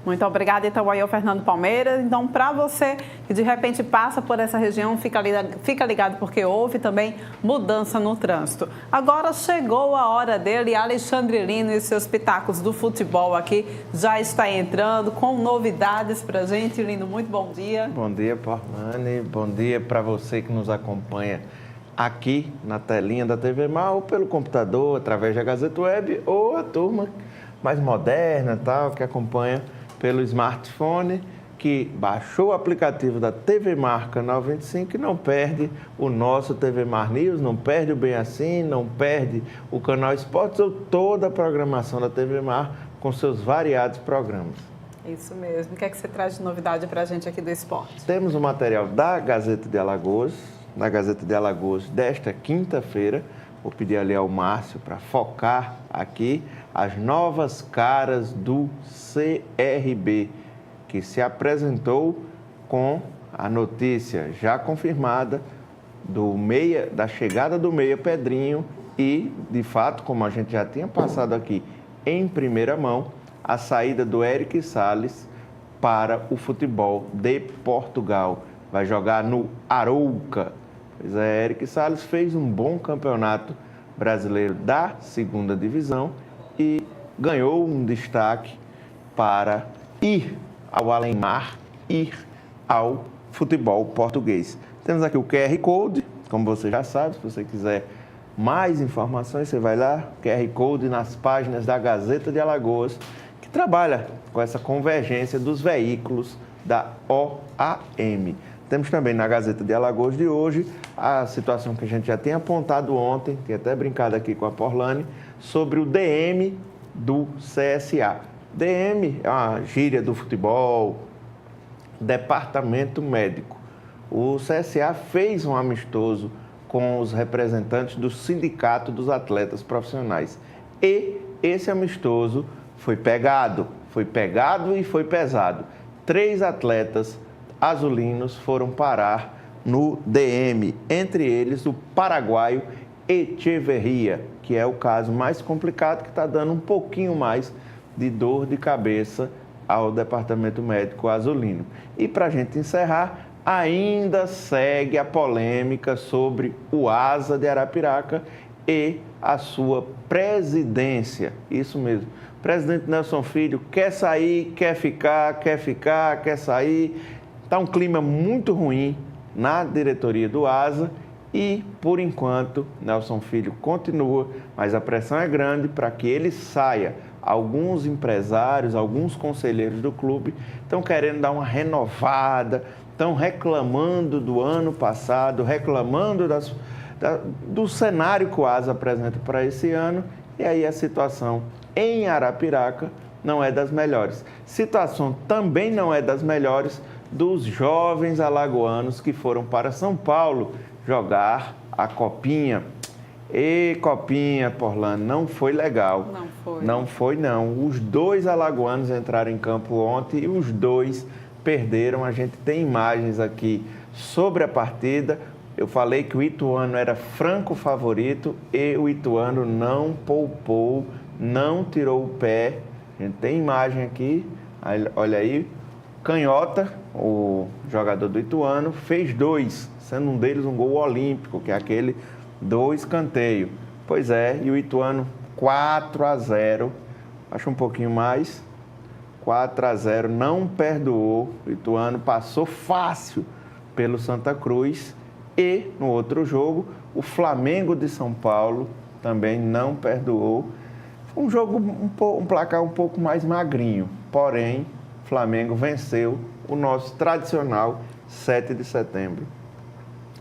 Muito obrigada, então, aí ao Fernando Palmeira. Então, para você que de repente passa por essa região, fica ligado porque houve também mudança no trânsito. Agora chegou a hora dele, Alexandre Lino e seus pitacos do futebol aqui já está entrando com novidades para a gente. Lino, muito bom dia. Bom dia, Porlane. Bom dia para você que nos acompanha aqui na telinha da TV Mar, ou pelo computador, através da Gazeta Web, ou a turma mais moderna, tal, que acompanha pelo smartphone, que baixou o aplicativo da TV Mar Canal 25 e não perde o nosso TV Mar News, não perde o Bem Assim, não perde o Canal Esportes ou toda a programação da TV Mar com seus variados programas. Isso mesmo. O que é que você traz de novidade para a gente aqui do esporte? Temos o material da Gazeta de Alagoas, na Gazeta de Alagoas desta quinta-feira. Vou pedir ali ao Márcio para focar aqui as novas caras do CRB, que se apresentou com a notícia já confirmada da chegada do meia Pedrinho e, de fato, como a gente já tinha passado aqui em primeira mão, a saída do Eric Salles para o futebol de Portugal. Vai jogar no Arouca. Pois é, Eric Salles fez um bom campeonato brasileiro da segunda divisão e ganhou um destaque para ir ao além-mar, ir ao futebol português. Temos aqui o QR Code, como você já sabe, se você quiser mais informações, você vai lá, QR Code nas páginas da Gazeta de Alagoas, que trabalha com essa convergência dos veículos da OAM. Temos também na Gazeta de Alagoas de hoje a situação que a gente já tinha apontado ontem, tinha até brincado aqui com a Porlane, sobre o DM do CSA. DM é uma gíria do futebol, departamento médico. O CSA fez um amistoso com os representantes do Sindicato dos Atletas Profissionais. E esse amistoso foi pegado e foi pesado. 3 atletas azulinos foram parar no DM, entre eles o paraguaio Echeverria, que é o caso mais complicado, que está dando um pouquinho mais de dor de cabeça ao Departamento Médico Azulino. E para a gente encerrar, ainda segue a polêmica sobre o Asa de Arapiraca e a sua presidência. Isso mesmo. O presidente Nelson Filho quer sair, quer ficar, quer sair. Está um clima muito ruim na diretoria do Asa e, por enquanto, Nelson Filho continua, mas a pressão é grande para que ele saia. Alguns empresários, alguns conselheiros do clube estão querendo dar uma renovada, estão reclamando do ano passado, reclamando do cenário que o Asa apresenta para esse ano, e aí a situação em Arapiraca não é das melhores. Situação também não é das melhores dos jovens alagoanos que foram para São Paulo jogar a Copinha. E Copinha, Porlano, não foi legal. Não foi. Não foi, não. Os 2 alagoanos entraram em campo ontem e os 2 perderam. A gente tem imagens aqui sobre a partida. Eu falei que o Ituano era franco favorito e o Ituano não poupou, não tirou o pé. A gente tem imagem aqui, olha aí. Canhota, o jogador do Ituano, fez 2, sendo um deles um gol olímpico, que é aquele do escanteio. Pois é, e o Ituano 4-0, acho um pouquinho mais, 4-0, não perdoou. O Ituano passou fácil pelo Santa Cruz. E no outro jogo, o Flamengo de São Paulo também não perdoou. Foi um jogo, um placar um pouco mais magrinho, porém, o Flamengo venceu o nosso tradicional 7 de setembro.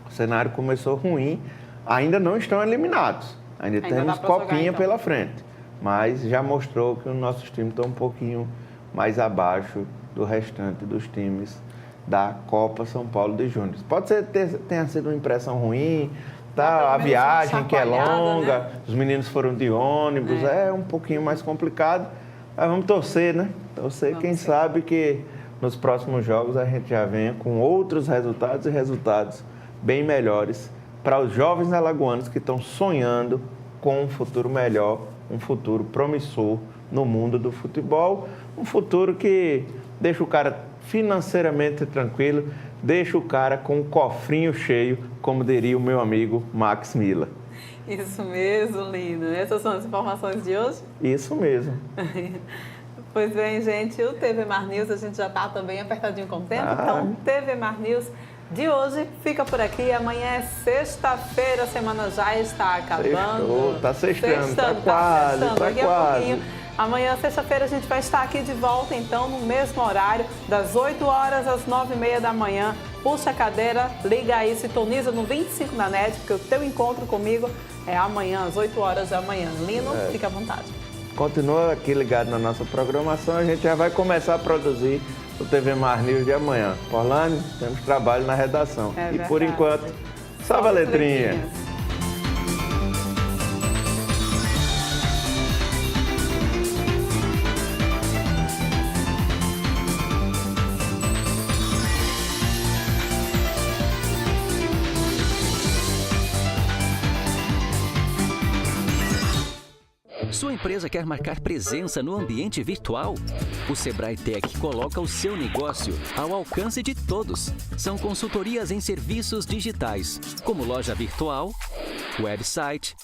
O cenário começou ruim, ainda não estão eliminados, ainda temos Copinha então pela frente, mas já mostrou que os nossos times estão um pouquinho mais abaixo do restante dos times da Copa São Paulo de Júnior. Pode ser tenha sido uma impressão ruim, tá? A viagem que é longa, né? Os meninos foram de ônibus, é um pouquinho mais complicado, mas vamos torcer, né? Torcer, quem sabe que nos próximos jogos a gente já venha com outros resultados e resultados bem melhores para os jovens alagoanos que estão sonhando com um futuro melhor, um futuro promissor no mundo do futebol, um futuro que deixa o cara financeiramente tranquilo, deixa o cara com um cofrinho cheio, como diria o meu amigo Max Miller. Isso mesmo, Lino. Essas são as informações de hoje? Isso mesmo. Pois bem, gente, o TV Mar News, a gente já está também apertadinho com o tempo, então o TV Mar News de hoje fica por aqui. Amanhã é sexta-feira, a semana já está acabando. Está sextando, está quase, daqui a pouquinho. Amanhã, sexta-feira, a gente vai estar aqui de volta, então, no mesmo horário, das 8 horas às 9h30 da manhã. Puxa a cadeira, liga aí, sintoniza no 25 da NET, porque o teu encontro comigo é amanhã, às 8 horas da manhã. Lino, fica à vontade. Continua aqui ligado na nossa programação, a gente já vai começar a produzir o TV Mar News de amanhã. Porlane, temos trabalho na redação. E verdade. Por enquanto, salve a letrinha! Sua empresa quer marcar presença no ambiente virtual? O Sebrae Tech coloca o seu negócio ao alcance de todos. São consultorias em serviços digitais, como loja virtual, website,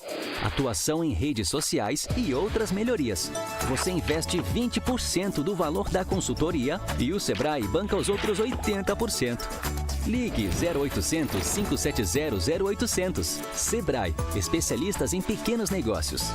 atuação em redes sociais e outras melhorias. Você investe 20% do valor da consultoria e o Sebrae banca os outros 80%. Ligue 0800 570 0800. Sebrae, especialistas em pequenos negócios.